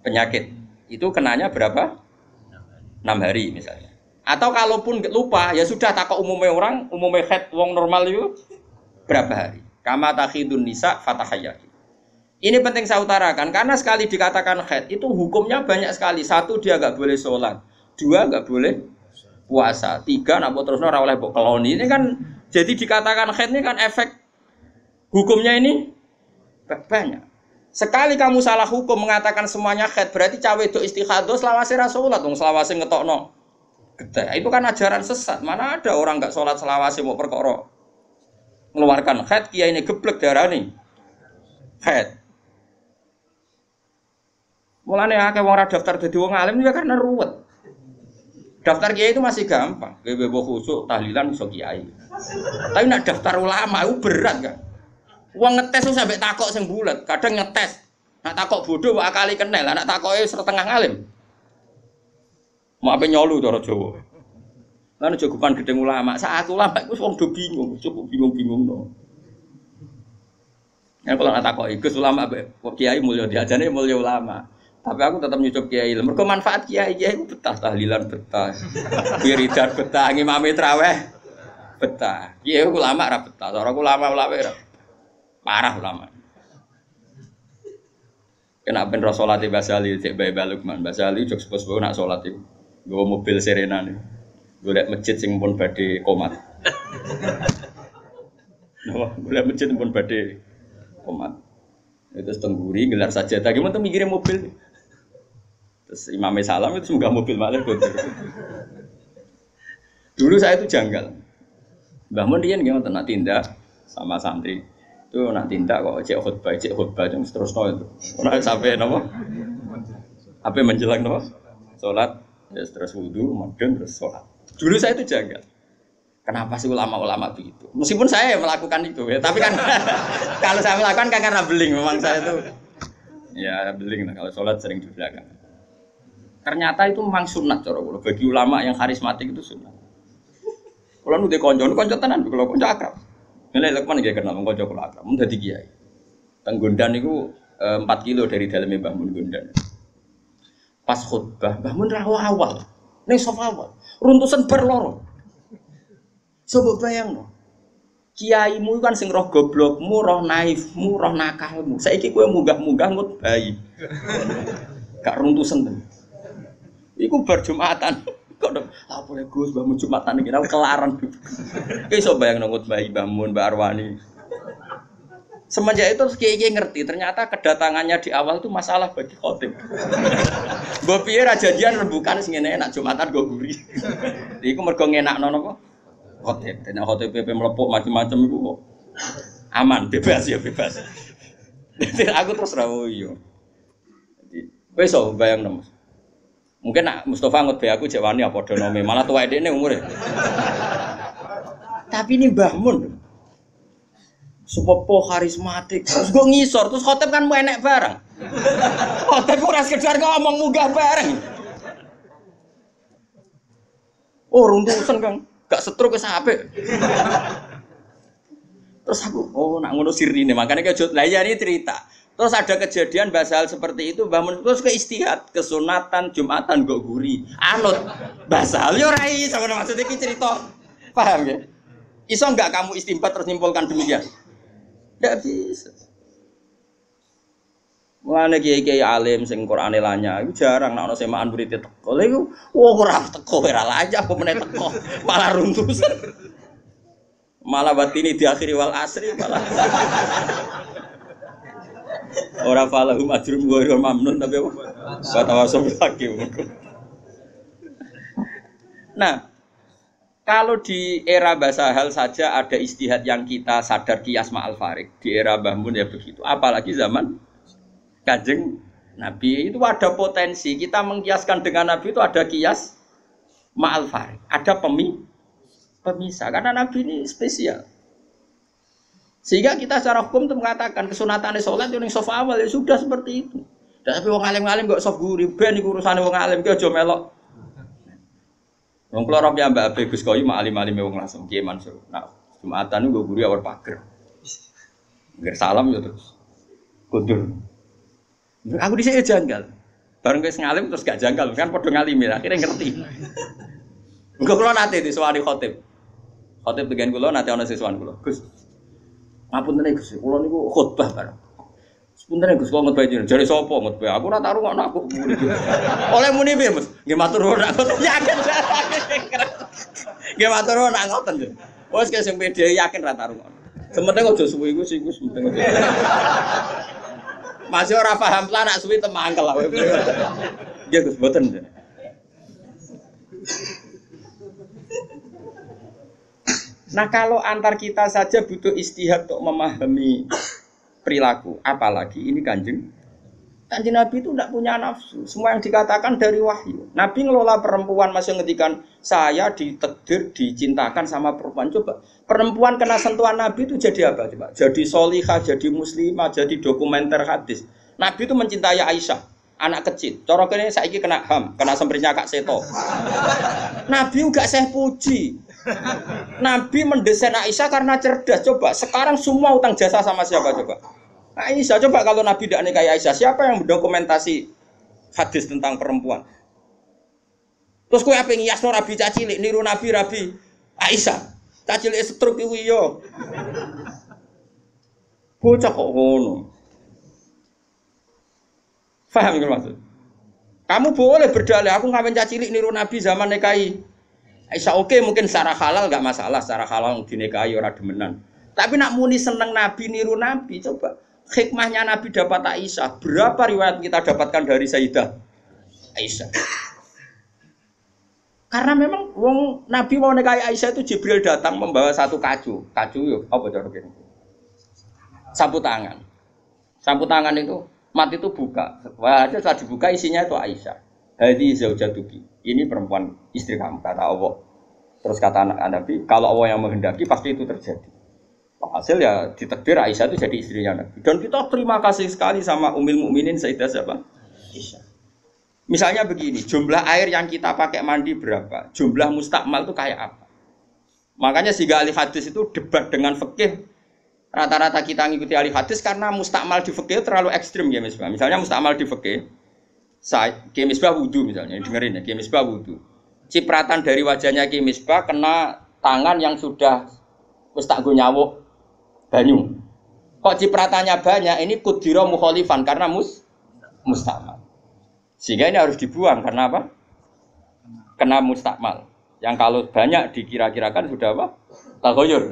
penyakit. Itu kenanya berapa? 6 hari misalnya. Atau kalaupun lupa, ya sudah takut umumnya orang, umumnya haid wong normal itu berapa hari? Kama takhidun nisa fatahayyati. Ini penting saya utarakan karena sekali dikatakan haid itu hukumnya banyak sekali. 1 dia enggak boleh sholat, 2 enggak boleh puasa, 3 nak terusno ora oleh mbok keloni. Ini kan jadi dikatakan haid ini kan efek hukumnya ini banyak. Sekali kamu salah hukum mengatakan semuanya haid, berarti cawe wedok istihadah selawase ra salat, wong selawase ngetokno getih. Itu kan ajaran sesat. Mana ada orang enggak sholat selawase mau perkara mengeluarkan haid, kiai ini geblek darani haid. Mulane akeh wong ora daftar dadi wong alim ya karena ruwet. Daftar kiai itu masih gampang, bebo khusuk tahlilan iso kiai. Tapi nak daftar ulama itu berat kan. Wong ngetes sampai takok sing bulet, kadang ngetes. Nak takok bodoh kok akali kenal, nak takoke setengah alim. Mau apa nyolu cara Jawa. Lan jogopan gedeng ulama, saat ulama iku wong do bingung, cukup bingung-bingung no. Ya kalau nak takoki Gus ulama kok kiai mulya diajane mulya ulama. Tapi aku tetap nyucup kiai. Mergo manfaat kiai itu betah tahlilan betah. Wiridan betah, ngimami traweh betah. Kiai ulama ra betah, ora ulama ora. Parah ulama. Kena ben salat e Basali cek bae Lukman. Basali jog sepo-sepo nak salat iku. Nggawa mobil Serena nih. Golek masjid sing pun badhe komat. Golek masjid pun badhe komat. Itu tengguri gelar sajadah gimana tuh mikirin mobil. Terus imamnya salam itu semoga mobil malah kotor. Dulu saya itu janggal. Mbah Mun riyen nggih nak tindak sama santri. Itu nak tindak kok cek khutbah terus itu. Ora sampai napa? Apa menjelang napa? Salat, ya terus wudu, madeng terus salat. Dulu saya itu janggal. Kenapa sih ulama-ulama begitu? Meskipun saya melakukan itu ya, tapi kan kalau saya melakukan kan karena beling, memang saya itu ya beling lah kalau sholat sering di belakang. Ternyata itu memang sunat cara kula. Bagi ulama yang karismatik itu sunat. Kalau nu konco tenan, kalau konco akrab. Nilai Lukman nggih kenal konco kula akrab, mun dadi kiai. Teng Gondan niku 4 kilo dari daleme Mbah Mun Gondan. Pas khutbah, Mbah Mun ra awal. Ning sofa awal. Runtusan bar loro. Coba bayang no. Kiaimu kan sing roh goblokmu, roh naifmu, roh nakalmu. Saiki kowe munggah-munggah ngutbahi. Gak runtusen ten. Iku bar Jumatan. Kok apa ya Gus, Mbah Jumatan iki aku kelaran. Ki iso bayangno ngutbahi Mbah Mun, Mbak Arwani. Semenjak itu kiai ngerti ternyata kedatangannya di awal itu masalah bagi khotib. Mbok piye ra jadian rembukan sing ngene enak Jumatan go guri. Iku mergo ngenakno napa? Khotib. Dene khotib PP mlepuk macam-macam iku kok aman, bebas ya bebas. Aku terus ra yo. Wis iso bayangno. Mungkin nak Mustafa ngutbe aku jek wani apa donome, malah tuwek dekne umure. Tapi ini Mbah Mun. Sepopo karismatik. Terus gue ngisor, terus khotib kan mau enek bareng. Khotib ora sekedar ngomong munggah bareng. Oh, runtusan Kang. Gak setruk wis apik. Terus aku, oh nak ngono sirine, makanya kejut. Lah ya ini cerita. Terus ada kejadian basal seperti itu, bangun terus ke istihad, kesunatan, Jumatan gak guri, anut basal yo rai, sama maksudnya ini cerita, paham ya? Iso enggak kamu istimbat terus nyimpulkan demikian? Enggak bisa. Mulane kiai-kiai alim sing Qur'ane lanya, itu jarang nek ana semaan murid teko. Lha iku ora teko ora lanya apa meneh teko, malah runtusan. Malah batini diakhiri wal asri malah. Ora falahum ajrum wa mamnun tapi apa? Fatawasul hakim. Nah, kalau di era bahasa hal saja ada istihad yang kita sadar kias ma'al farik. Di era Mbah Mun ya begitu. Apalagi zaman Kanjeng Nabi itu ada potensi. Kita mengkiaskan dengan Nabi itu ada kias ma'al farik. Ada pemisah. Karena Nabi ini spesial. Sehingga kita secara hukum itu mengatakan kesunatan sholat yang soft awal ya sudah seperti itu. Dan tapi wong alim-alim kok soft guri ben iku urusane wong alim ki aja melok. Wong kula ora piyambak Abe Gus Koyu mak alim-alime wong langsung Kiai Mansur. Nah, Jumatan niku guri awal pager. Ngger salam ya terus. Kundur. Aku dhisik janggal. Bareng wis ngalim terus gak janggal kan padha ngalimi akhirnya ngerti. Engko kula nate disuwani khotib. Khotib dengan kula nate ana siswan kula. Gus ngapunten Gus, kula niku khotbah bareng. Sepunten Gus kula khotbah jenengan. Jare sapa khotbah? Aku ora taruh ngono aku. Oleh muni piye, Mas? Nggih matur nuwun aku yakin. Nggih matur nuwun ngoten. Wes sing pede yakin ra taruh ngono. Sementing aja suwi iku sing Gus penting aja. Masih ora paham lah nak suwi temangkel awake. Nggih Gus mboten. Nah kalau antar kita saja butuh istihad untuk memahami perilaku, apalagi ini kanjeng Nabi itu tidak punya nafsu. Semua yang dikatakan dari wahyu. Nabi ngelola perempuan masih ngedikan saya ditakdir dicintakan sama perempuan. Coba perempuan kena sentuhan Nabi itu jadi apa? Coba jadi solihah, jadi muslimah, jadi dokumenter hadis. Nabi itu mencintai Aisyah, anak kecil. Cara kene saiki kena HAM, kena semprinya Kak Seto. Nabi enggak saya puji. Nabi mendesain Aisyah karena cerdas. Coba sekarang semua utang jasa sama siapa coba? Aisyah. Coba kalau Nabi tidak nikahi Aisyah, siapa yang mendokumentasi hadis tentang perempuan? Terus kowe ape ngiyasno Nabi cacilik niru Nabi Aisyah. Cacilik setruk iku yo. Bocah kok ngono. Paham nggih maksud? Kamu boleh berdalih aku ngawen cacilik niru Nabi zaman nikahi Aisyah oke, mungkin secara halal enggak masalah, secara halal dinikahi ora demenan. Tapi nak muni seneng Nabi niru Nabi, coba hikmahnya Nabi dapat Aisyah. Berapa riwayat kita dapatkan dari Sayyidah Aisyah? Karena memang wong Nabi mau nikahi Aisyah itu Jibril datang membawa satu kacu. Kacu yo apa cara kene? Sapu tangan. Sapu tangan itu mati itu buka. Wah, setelah dibuka isinya itu Aisyah. Hadi zaujatuki. Ini perempuan istri kamu kata Allah. Terus kata anak Nabi, kalau Allah yang menghendaki pasti itu terjadi. Hasil ya ditakdir Aisyah itu jadi istrinya Nabi. Dan kita terima kasih sekali sama Ummul Mukminin Sayyidah siapa? Aisyah. Misalnya begini, jumlah air yang kita pakai mandi berapa? Jumlah mustakmal itu kayak apa? Makanya sehingga ahli hadis itu debat dengan fikih. Rata-rata kita ngikuti ahli hadis karena mustakmal di fikih terlalu ekstrim ya misalnya. Misalnya mustakmal di fikih Ki Misbah wudu misalnya, dengerin ya, Ki Misbah wudu. Cipratan dari wajahnya Ki Misbah kena tangan yang sudah wis tak nggo nyawuk banyu. Kok cipratannya banyak, ini kudira mukhalifan karena mustakmal. Sehingga ini harus dibuang karena apa? Kena mustakmal. Yang kalau banyak dikira-kirakan sudah apa? Taghayyur.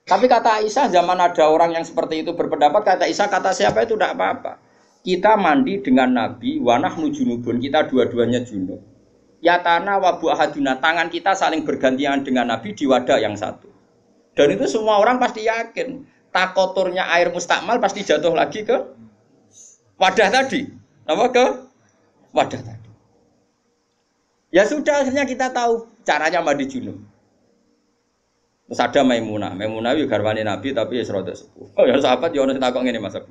Tapi kata Aisyah, zaman ada orang yang seperti itu berpendapat, kata Aisyah, kata siapa itu tidak apa-apa. Kita mandi dengan Nabi, wa nahnu junubun, kita dua-duanya junub. Yatana wa bu ahaduna, tangan kita saling bergantian dengan Nabi di wadah yang satu. Dan itu semua orang pasti yakin, takoturnya air mustakmal pasti jatuh lagi ke wadah tadi. Apa ke wadah tadi. Ya sudah, akhirnya kita tahu caranya mandi junub. Terus ada Maimunah itu garwane Nabi tapi ya rada sepuh. Oh ya sahabat ya ono sing takok ngene Mas Abu.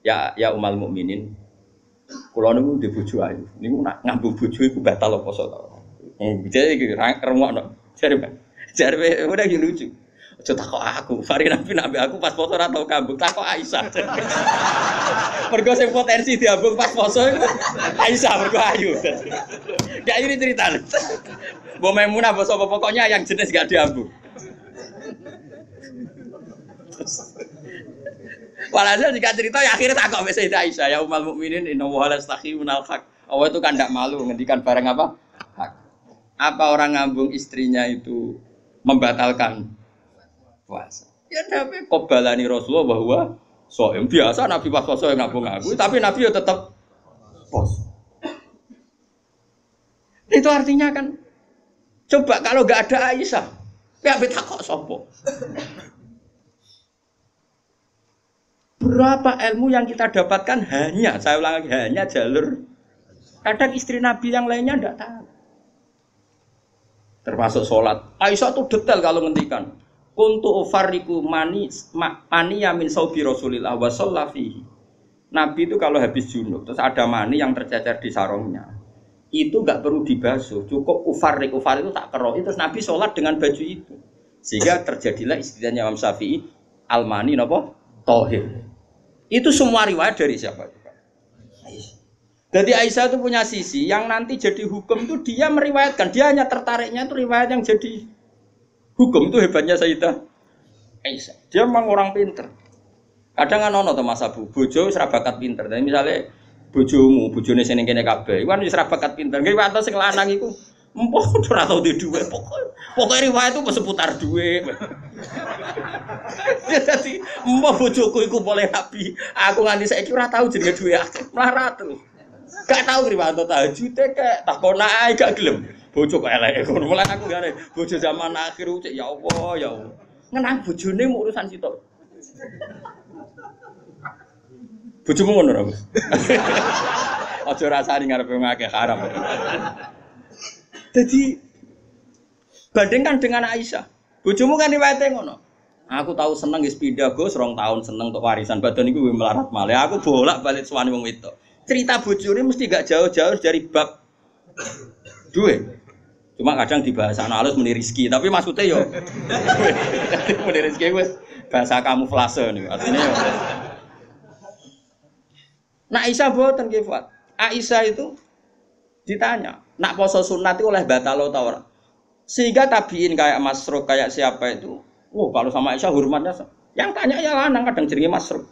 Ya Ummul Mukminin. Kula niku ndek bojo ayu. Niku nak ngambung bojo iku batal apa poso ta. Jadi iki rungokno. Jare udah lucu. Aja takok aku. Fari Nabi aku pas poso ora tau kambung, takok Aisyah. Mergo sing potensi diambung pas poso iku Aisyah mergo ayu. Gak ini ceritane. Mbok Maimunah apa sapa pokoknya yang jenis gak diambung. Walhasil jika cerita ya akhirnya tak kok Sayyidah Aisyah ya Ummul Mukminin inna wa la stakhiyunal haq. Allah itu kan tidak malu ngendikan barang apa? Hak. Apa orang ngambung istrinya itu membatalkan puasa? Ya tapi qobalani Rasulullah bahwa soem biasa Nabi pas puasa yang ngambung aku, tapi Nabi ya tetap puasa. Itu artinya kan coba kalau enggak ada Aisyah, ya beta kok sopo? Berapa ilmu yang kita dapatkan hanya, saya ulang lagi, hanya jalur. Kadang istri Nabi yang lainnya tidak tahu. Termasuk sholat. Aisyah tuh detail kalau ngendikan. Kuntu ufarriku mani yamin saubi Rasulillah wa shallafihi. Nabi itu kalau habis junub, terus ada mani yang tercecer di sarungnya. Itu enggak perlu dibasuh, cukup ufar itu tak keroh. Terus Nabi sholat dengan baju itu. Sehingga terjadilah istilahnya Imam Syafi'i al-mani napa? Tohir. Itu semua riwayat dari siapa? Aisyah. Jadi Aisyah itu punya sisi yang nanti jadi hukum itu dia meriwayatkan. Dia hanya tertariknya itu riwayat yang jadi hukum. Itu hebatnya Sayyidah Aisyah. Dia memang orang pinter. Kadang kan ono to Mas Abu, bojo ora bakat pinter. Dan misalnya bojomu, bojone sing kene kabeh, iku kan wis ora bakat pinter. Nggih wae sing lanang iku empuk ora tau di duwe pokoknya riwayat itu seputar duwe. Jadi mbah bojoku iku boleh Nabi. Aku nganti saiki ora tau jenenge duwe akeh. Melarat terus. Gak tau riwayat tahajud kek takon ae gak gelem. Bojo kok elek ngono. Mulane aku ngene bojo zaman akhir cek ya Allah ya Allah. Ngenang bojone mau urusan sitok. Bojomu ngono ora, Mas? Aja rasani ngarepe ngake haram. Jadi bandingkan dengan Aisyah. Bojomu kan riwayate ngono. Aku tahu seneng wis pindah Gus 2 tahun seneng untuk warisan badan iku melarat malih. Aku bolak-balik suwani wong wedok. Cerita bojone mesti gak jauh-jauh dari bab duwe. Cuma kadang di bahasa halus muni rezeki, tapi maksudnya yo muni rezeki wis bahasa kamuflase niku. Artinya yo. Nah Aisyah boten nggih, Fuad. Aisyah itu ditanya, nak poso sunat itu oleh batalo ta ora? Sehingga tabiin kayak Masruq kayak siapa itu, kalau sama Aisyah hormatnya, yang tanya ya lanang kadang jenenge Masruq.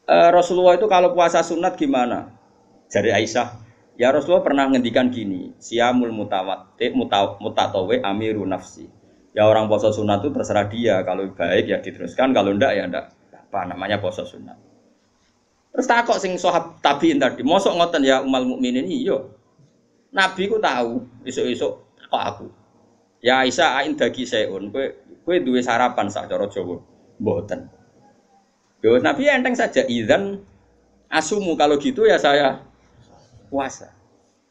Rasulullah itu kalau puasa sunat gimana? Dari Aisyah, ya Rasulullah pernah ngendikan gini, siyamul mutatawe amiru nafsi. Ya orang puasa sunat itu terserah dia, kalau baik ya diteruskan, kalau enggak ya enggak. Apa namanya puasa sunat? Terus takok sing sahabat tabiin tadi, mosok ngoten ya Ummul Mukminin iya. Nabi ku tahu, esuk-esuk kok aku. Ya Aisyah ain dagi seun, kowe duwe sarapan sak cara Jawa. Mboten. Yo Nabi enteng saja idzan asumu kalau gitu ya saya puasa.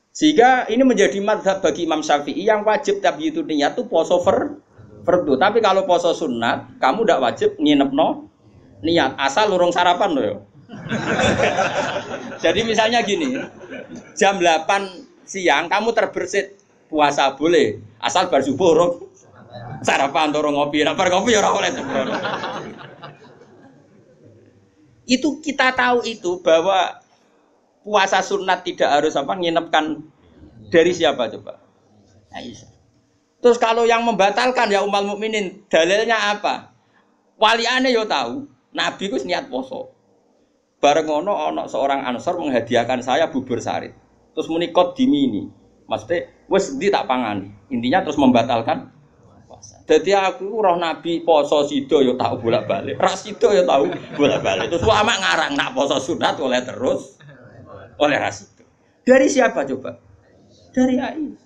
Sehingga ini menjadi mazhab bagi Imam Syafi'i yang wajib tabyitun niat itu poso fardu. Tapi kalau poso sunat, kamu ndak wajib nginepno niat asal urung sarapan loh ya. Jadi misalnya gini, jam 8 siang kamu terbersit puasa boleh, asal bar subuh urung sarapan atau ngopi, bar ngopi ya ora oleh. Itu kita tahu itu bahwa puasa sunat tidak harus apa nginepkan dari siapa coba? Aisyah. Terus kalau yang membatalkan ya ummul mukminin, dalilnya apa? Waliane yo tahu, Nabi ku niat poso. Bareng ngono ana seorang Ansor menghadiahkan saya bubur sarit. Terus muni qad dimini. Maksudnya wis ndi tak pangani. Intinya terus membatalkan puasa. Dadi aku roh Nabi poso sida yo tak bolak-balik. Ra sida yo tahu bolak-balik. Terus ulama ngarang nak poso sunat oleh terus oleh ra sida. Dari siapa coba? Dari Aisyah.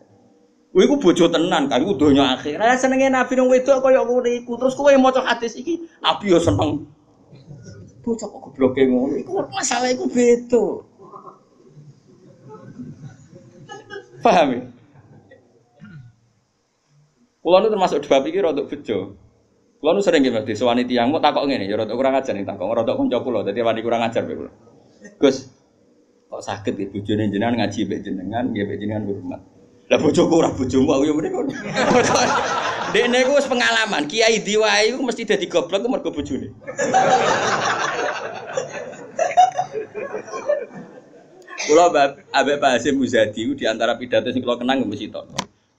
Kowe iku bojo tenan kan iku donya akhir. Lah senenge Nabi nang wedok kaya ngono iku. Terus kowe maca hadis iki, Nabi yo seneng. Bocah kok gobloke ngono. Iku masalah iku beda. Paham ya? Kulo nu termasuk bab iki rada bejo. Kulo nu sering nggih mesti sewani tiyang mau takok ngene, ya rada kurang ajar ning takok, rada kanca kula, dadi wani kurang ajar kowe kula. Gus, kok saged iki bojone jenengan ngaji mbek jenengan, nggih mbek jenengan hormat. Lah bojoku ora bojomu aku ya mrene kono. Dekne ku wis pengalaman, kiai diwae iku mesti dadi goblok mergo bojone. Kula Habib Hasyim Muzadi di antara pidato sing kula kenang mesti tok.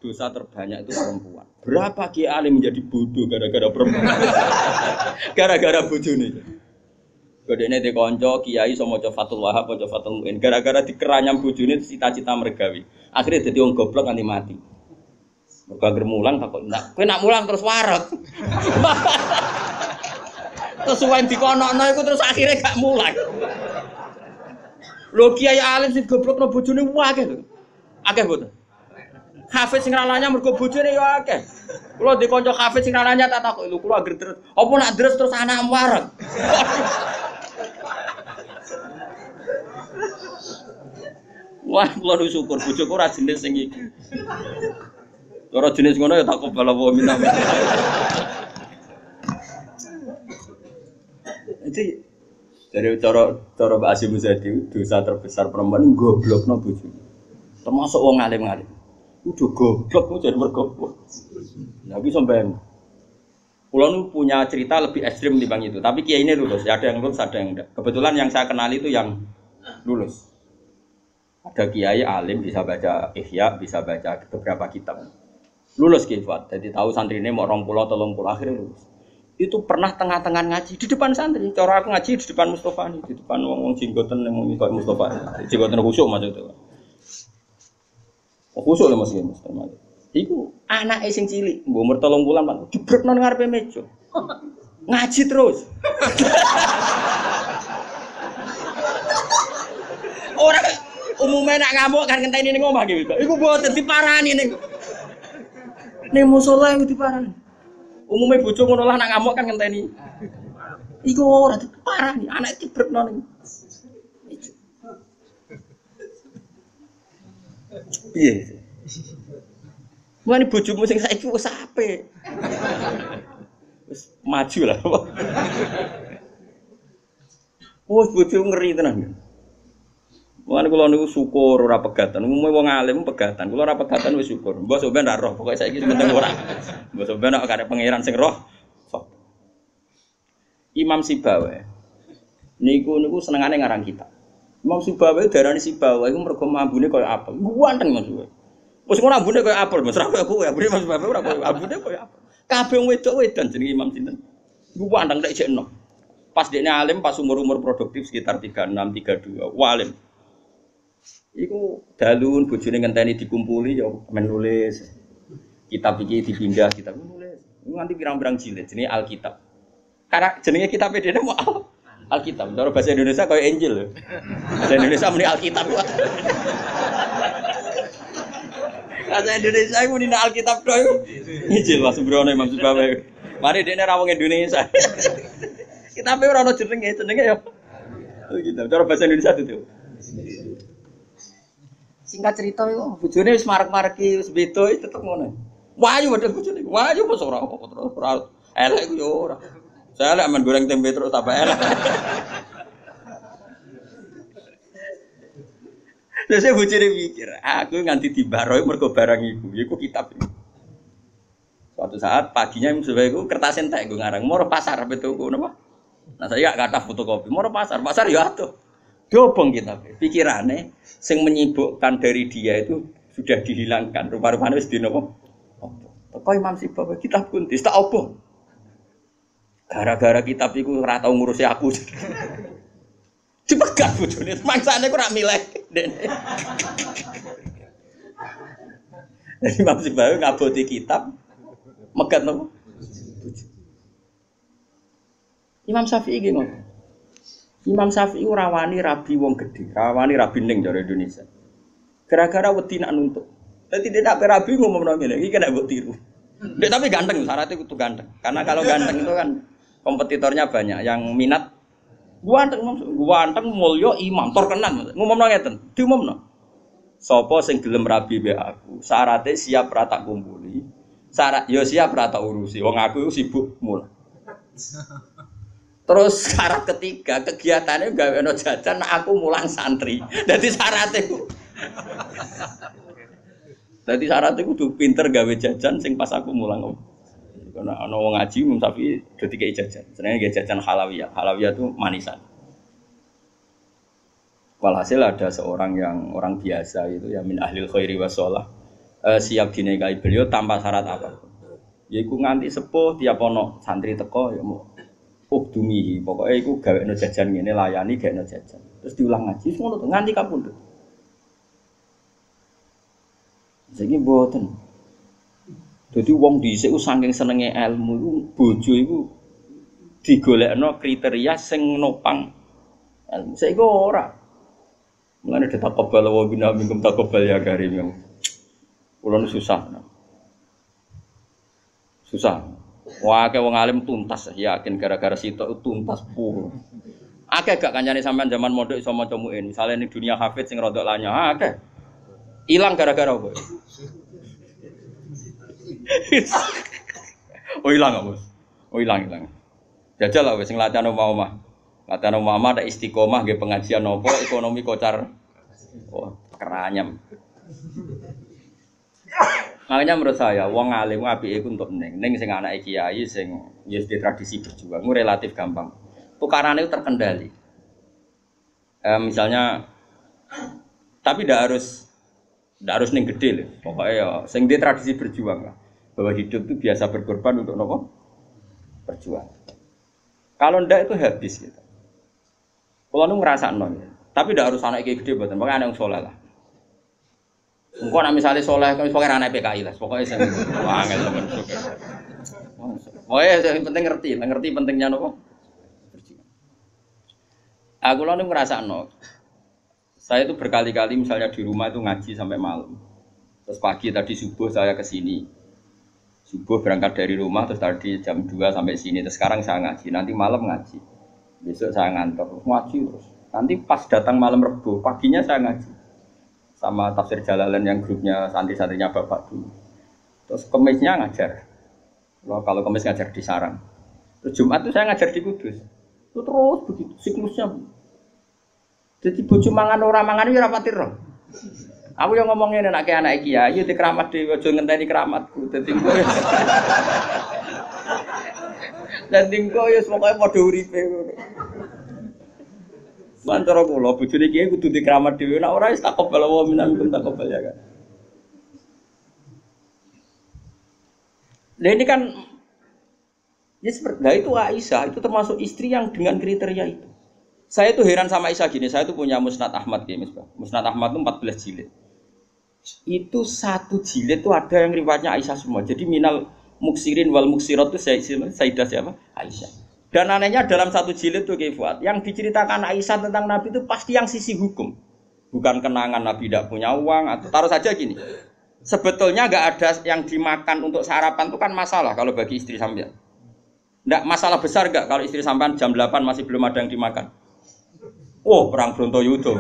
Dosa terbanyak itu perempuan. Berapa kiai alim menjadi bodoh gara-gara perempuan? Gara-gara bojone. Godene de kanca kiai iso maca Fathul Wahab, maca Fathul Muin. Gara-gara dikeranyam bojone cita-cita mergawe. Akhire dadi wong goblok nganti mati. Mergo anggere mulang takok, "Nak, kowe nak mulang terus wareg." Terus suwen dikonokno iku terus akhire gak mulang. Lho kiai alim sing goblokno bojone akeh lho. Akeh mboten. Hafiz sing ralanya mergo bojone ya akeh. Kula di kanca hafiz sing ralanya tak takok lho kula anggere deres. Apa nak deres terus anak wareg? Wah, kula syukur bojoku ora jenis sing iki. Ora jenis ngono ya tak kobal apa minta. Jadi dari cara Mbak Hasyim Muzadi dosa terbesar perempuan goblokno bojone. Termasuk wong alim-alim. Udah goblok jadi mergoblok. Nah, iki sampean. Kula nu punya cerita lebih ekstrim dibanding itu, tapi kiai ini lulus, ya ada yang lulus, ada yang enggak. Kebetulan yang saya kenal itu yang lulus. Ada kiai alim bisa baca Ihya, bisa baca beberapa kitab. Lulus kifat, jadi tahu santrine mau 20 30 akhirnya lulus. Itu pernah tengah-tengah ngaji di depan santri. Cara aku ngaji di depan Mustofa nih, di depan wong jenggoten yang mau ngikut Mustofa. Jenggoten khusyuk maksudnya. Oh khusyuk lho Mas Mustofa. Iku anake sing cilik, mbok umur 3 bulan Pak, jebrekno nang ngarepe meja. Ngaji terus. Ora umumnya nak ngamuk kan ngenteni ning omah iki. Iku mboten diparani ning musala iku diparani. Umumnya bojo ngono lah nak ngamuk kan ngenteni. Iku ora diparani, anak jebrekno ning. Piye? Mulane bojomu sing saiki wis apik. Wis maju lah. Wes bojomu ngeri tenan. Mulane kula niku syukur ora pegatan. Umume wong alim pegatan. Kula ora pegatan wis syukur. Mbok sampean ra roh, pokoke saiki penting ora. Mbok sampean nek arep pangeran sing roh. Imam Sibawa. Niku senengane ngarang kitab. Imam Sibawa darani Sibawa iku mergo ambune kaya apel. Ganteng Mas. Wes ngono ambune kaya apel, Mas. Ra kaya kowe, ambune Mas Sibawa ora kaya ambune kaya apel. Kabeh wong wedok-wedan jenenge Imam sinten. Iku ganteng nek jek enom. Pas dekne alim pas umur-umur produktif sekitar 36 32. Alim. Iku dalun bojone ngenteni dikumpuli ya men nulis. Kitab iki dipindah kitab nulis. Nganti pirang-pirang jilid jenenge Alkitab. Karena jenenge kitab dene mau Alkitab. Cara bahasa Indonesia kaya Injil lho. Bahasa Indonesia muni Alkitab. Bahasa Indonesia iku muni Alkitab tok iku. Injil Mas Brono Imam Sibawa. Mari dekne ra wong Indonesia. Kitabe ora ono jenenge ya. Alkitab. Cara bahasa Indonesia itu. Singkat cerita itu, bojone wis marek-mareki wis beda tetep ngono. Wayu padha bojone. Wayu kok ora apa terus ora elek ku yo ora. Saya elek men goreng tempe terus tambah elek. Terus bojone mikir, aku nganti dibaroi mergo barang iku kitab. Suatu saat paginya Mustafa iku kertas entek nggo ngarang, moro pasar betuku napa? Nah saya gak kata fotokopi, moro pasar ya atuh. Dobong kita, pikirannya sing menyibukkan dari dia itu sudah dihilangkan. Rupa-rupanya wis dinopo. Teko Imam Sibawayh kitab kunti tak opo. Gara-gara kitab iku ora tau ngurusi aku. Dipegat bojone, mangsane ku ora milih. Jadi Imam Sibawayh ngaboti kitab megat nopo? Imam Syafi'i ki ngono. Imam Syafi'i ora wani rabi wong gedhe, ora wani rabi ning jare Indonesia. Gara-gara wedi nak nuntut. Dadi tidak rabi ngomong ngene, iki kena mbok tiru. Dek tapi ganteng, syaratnya kudu ganteng. Karena kalau ganteng itu kan kompetitornya banyak yang minat. Ganteng mulya imam terkenal. Ngomongno ngeten, diumumno. Sapa sing gelem rabi mbek aku, syaratnya siap ra tak kumpuli. Syarat ya siap ra tak urusi. Wong aku sibuk mulah. Terus syarat ketiga, kegiatannya gawe ono jajan, aku mulang santri. Jadi syaratnya Jadi syaratnya kudu pinter gawe jajan sing pas aku mulang. Karena ana wong ngaji mung tapi do dikeki jajan. Senenge gawe jajan halawiyah. Halawiyah itu manisan. Walhasil ada seorang yang orang biasa itu ya min ahlil khairi wassalah siap dinikahi beliau tanpa syarat apa. Yaiku nganti sepuh tiap ono santri teko ya mau ukdumi, pokoknya iku gawekno jajan ngene layani gawekno jajan. Terus diulang ngaji ngono to nganti kapundhut. Saiki mboten. Dadi wong dhisik ku saking senenge ilmu iku bojo iku digolekno kriteria sing nopang ilmu. Saiki ora. Mulane ditakobal wa bina minkum takobal ya karim. Kulo susah. Susah. Wah, akeh wong alim tuntas, yakin gara-gara sitok tuntas pur. Akeh gak kancane sampean zaman mondok iso maca muin. Misale ning dunia hafid sing rodok lanya, akeh. Ilang gara-gara apa? Oh ilang apa, Bos? Oh ilang. Jajal lah wis sing latihan omah-omah. Latihan omah ada istiqomah nggih pengajian apa ekonomi kocar. Oh, keranyam. Makanya menurut saya, wong alim apike iku untuk ning sing anake kiai sing wis di tradisi berjuang, relatif gampang. Tukarane itu terkendali. Misalnya, tapi tidak harus ning gede lho. Pokoknya ya, sing di tradisi berjuang lah. Bahwa hidup itu biasa berkorban untuk nopo? Berjuang. Kalau ndak itu habis gitu. Kalau nu ngrasakno, tapi tidak harus anak kiai gede mboten, pokoknya anak yang saleh lah. Engko nek misale saleh kok pokoke ana PKI lah, pokoke sing angel temen syukur. Pokoke sing penting ngerti pentingnya napa? Aku lho ngrasakno. Saya itu berkali-kali misalnya di rumah itu ngaji sampai malam. Terus pagi tadi subuh saya ke sini. Subuh berangkat dari rumah terus tadi jam 2 sampai sini. Terus sekarang saya ngaji, nanti malam ngaji. Besok saya ngantor, ngaji terus. Nanti pas datang malam Rebo, paginya saya ngaji. Sama tafsir Jalalain yang grupnya santri-santrinya bapak dulu. Terus Kemisnya ngajar. Kalau Kemis ngajar di Sarang. Terus Jumat itu saya ngajar di Kudus. Itu terus begitu siklusnya. Jadi bojo mangan ora mangan ya ora pati roh. Aku yang ngomongin anak kiai di keramat dhewe aja ngenteni keramatku. Dadi engko. Dadi engko ya pokoke padha uripe ngono. Mantara kula bojone kiai kudu di keramat dhewe nek ora wis takobal wa minkum takobal ya kan. Nah ini kan ya seperti itu Aisyah itu termasuk istri yang dengan kriteria itu. Saya itu heran sama Aisyah gini, saya itu punya Musnad Ahmad ya Misbah. Musnad Ahmad itu 14 jilid. Itu satu jilid itu ada yang riwayatnya Aisyah semua. Jadi minal muksirin wal muksirat itu Sayyidah siapa? Aisyah. Dan anehnya dalam satu jilid itu Fuad, yang diceritakan Aisyah tentang Nabi itu pasti yang sisi hukum. Bukan kenangan Nabi tidak punya uang atau taruh saja gini. Sebetulnya nggak ada yang dimakan untuk sarapan itu kan masalah kalau bagi istri sampean. Nggak masalah besar nggak kalau istri sampean jam 8 masih belum ada yang dimakan. Oh, perang Brontoyudo.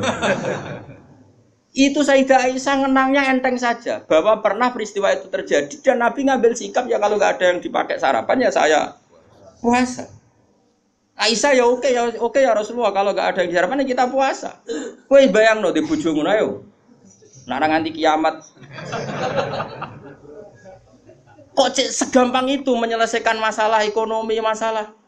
Itu Sayyidah Aisyah ngenangnya enteng saja bahwa pernah peristiwa itu terjadi dan Nabi ngambil sikap ya kalau nggak ada yang dipakai sarapan ya saya puasa. Aisyah ya oke ya Rasulullah kalau nggak ada yang sarapan ya kita puasa. Kowe bayangno di bojo ngono ayo. Nek nganti kiamat. Kok segampang itu menyelesaikan masalah ekonomi masalah.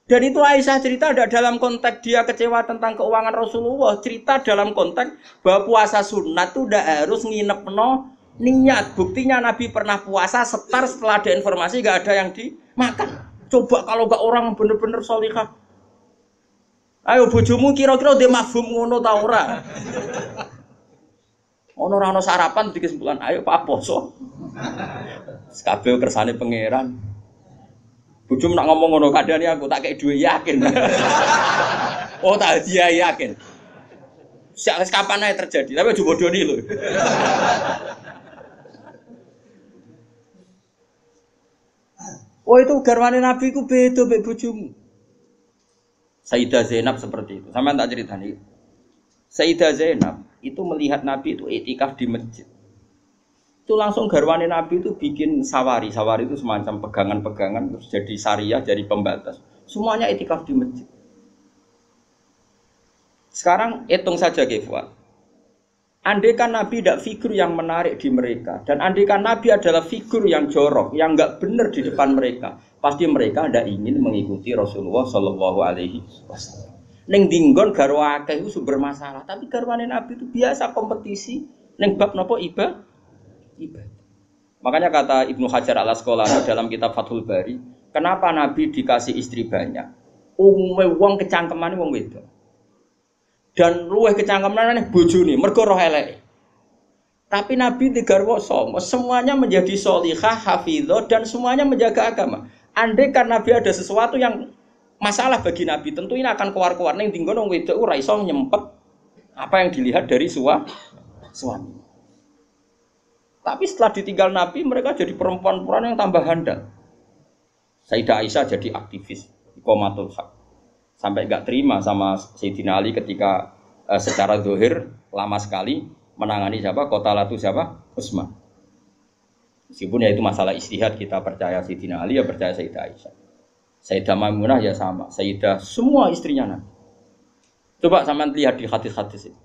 Dan itu Aisyah cerita ada dalam konteks dia kecewa tentang keuangan Rasulullah. Cerita dalam konteks bahwa puasa sunat itu udah harus nginepno Niat, buktinya Nabi pernah puasa setelah ada informasi gak ada yang dimakan. Coba kalau gak orang bener-bener sholihah. Ayo bojomu kira-kira dia mafhum ngono ta ora? Ono ora ono sarapan di kesimpulan, ayo Pak poso. Kabeh kersane pangeran. Bojomu nak ngomong ngono kadane aku tak kei duwe yakin. Oh tak dia yakin. Kapan aja terjadi, tapi aja bodoni lho. Oh itu garwane Nabi ku beda mbek bojomu. Sayyidah Zainab seperti itu. Sampeyan tak ceritani. Sayyidah Zainab itu melihat Nabi itu iktikaf di masjid. Itu langsung garwane Nabi itu bikin sawari. Sawari itu semacam pegangan-pegangan terus jadi syariah, jadi pembatas. Semuanya iktikaf di masjid. Sekarang hitung saja Fuad. Andaikan Nabi tidak figur yang menarik di mereka, dan andaikan Nabi adalah figur yang jorok, yang enggak benar di depan mereka, pasti mereka tidak ingin mengikuti Rasulullah Shallallahu Alaihi Wasallam. Neng dinggon garwa akeh itu sumber masalah, tapi garwane Nabi itu biasa kompetisi. Neng bab nopo ibadah. Makanya kata Ibnu Hajar al Asqalani dalam kitab Fathul Bari, kenapa Nabi dikasih istri banyak? Umume wong kecangkemane wong wedok. Dan luweh kecangkeman bojone mergo roh eleke. Tapi Nabi digarwa songo, semuanya menjadi sholihah, hafizah dan semuanya menjaga agama. Andai kan Nabi ada sesuatu yang masalah bagi Nabi, tentu ini akan keluar-keluar ning dinggon wong wedok ora iso nyempet apa yang dilihat dari suami. Tapi setelah ditinggal Nabi, mereka jadi perempuan-perempuan yang tambah handal. Sayyidah Aisyah jadi aktivis, iqamatul haq. Sampai enggak terima sama Sayyidina Ali ketika secara zahir lama sekali menangani siapa? Qatalatu siapa? Utsman. Meskipun ya itu masalah ijtihad, kita percaya Sayyidina Ali ya percaya Sayyidah Aisyah. Sayyidah Maimunah ya sama, Sayyidah semua istrinya Nabi. Coba sampean lihat di hadis-hadis itu.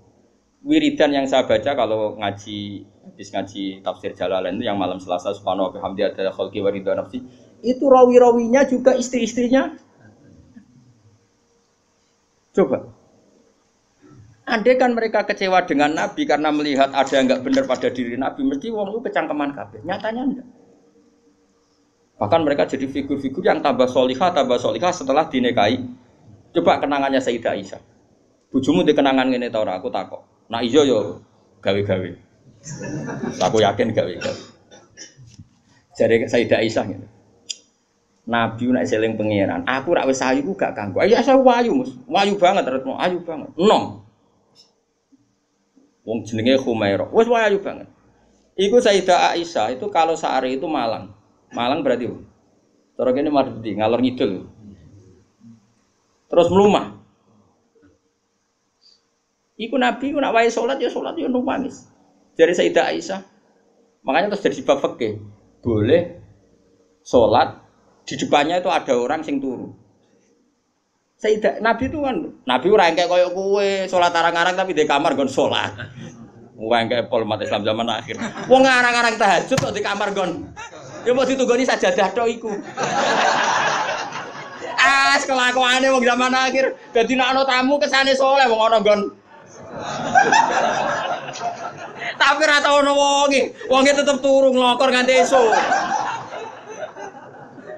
Wiridan yang saya baca kalau habis ngaji tafsir Jalalain itu yang malam Selasa subhanahu wa bihamdihi adada khalqi wa ridha nafsi, itu rawi-rawinya juga istri-istrinya. Coba. Andai kan mereka kecewa dengan Nabi karena melihat ada yang enggak benar pada diri Nabi, mesti wong itu kecangkeman kabeh. Nyatanya enggak. Bahkan mereka jadi figur-figur yang tambah solihah setelah dinikahi. Coba kenangannya Sayyidah Aisyah. Bojomu di kenangan ngene ta ora? Aku takok. Nah iya yo gawe-gawe. Aku yakin gawe-gawe. Jare Sayyidah Aisyah ngene. Nabi nek seling pangeran, aku rak wis ayu ku gak kanggo. Ayo saya wayu, Mus. Wayu banget retmu, ayu banget. Enom. Wong jenenge Khumairah. Wis wayu banget. Iku Sayyidah Aisyah itu kalau sehari itu Malang. Malang berarti cara kene Mardi, ngalor ngidul. Terus mlumah. Iku Nabi ku nak wae salat ya nangis. Jare Sayyidah Aisyah. Makanya terus jadi bab fikih. Boleh salat di depannya itu ada orang sing turu. Sayyidah Nabi itu kan, Nabi ora engke koyo kowe salat arang-arang tapi di kamar nggon salat. Wong engke pol umat Islam zaman akhir. Wong arang-arang tahajud kok di kamar nggon. Ya mau ditunggoni sajadah tok iku. Kelakuane wong zaman akhir. Dadi nek ana tamu kesane saleh wong ana nggon. Tapi ora tau ono wonge tetep turu nglokor nganti esuk.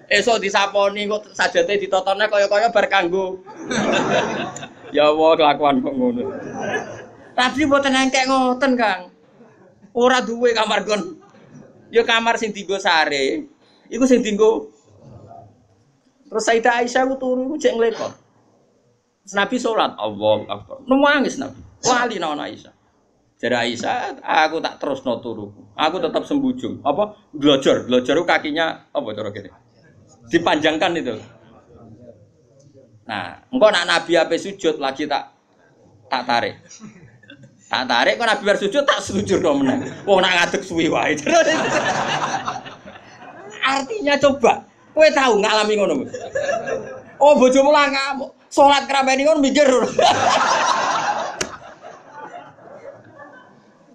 Esok disaponi kok sajate ditotone kaya-kaya bar kanggo. Ya Allah kelakuan kok ngono. Tapi mboten engkek ngoten, Kang. Ora duwe kamar gon. Ya kamar sing dienggo sare. Iku sing dienggo. Terus Sayyidah Aisyah ku turu iku jek nglekor. Nabi salat, Allahu Akbar. Nangis Nabi. Wali nang Aisyah. Jare Aisyah, aku tak terusno turuku. Aku tetap sembujung. Apa? Glojor kakinya apa cara kene? Dipanjangkan itu. Nah, engko nak Nabi ape sujud lagi tak tarik. Tak tarik kok Nabi bar sujud tak sujud do meneh. Wong nak ngadeg suwi wae. Artinya coba, kowe tahu ngalami ngono. Oh, bojomu lah ngamuk. Salat krameni ngono mikir.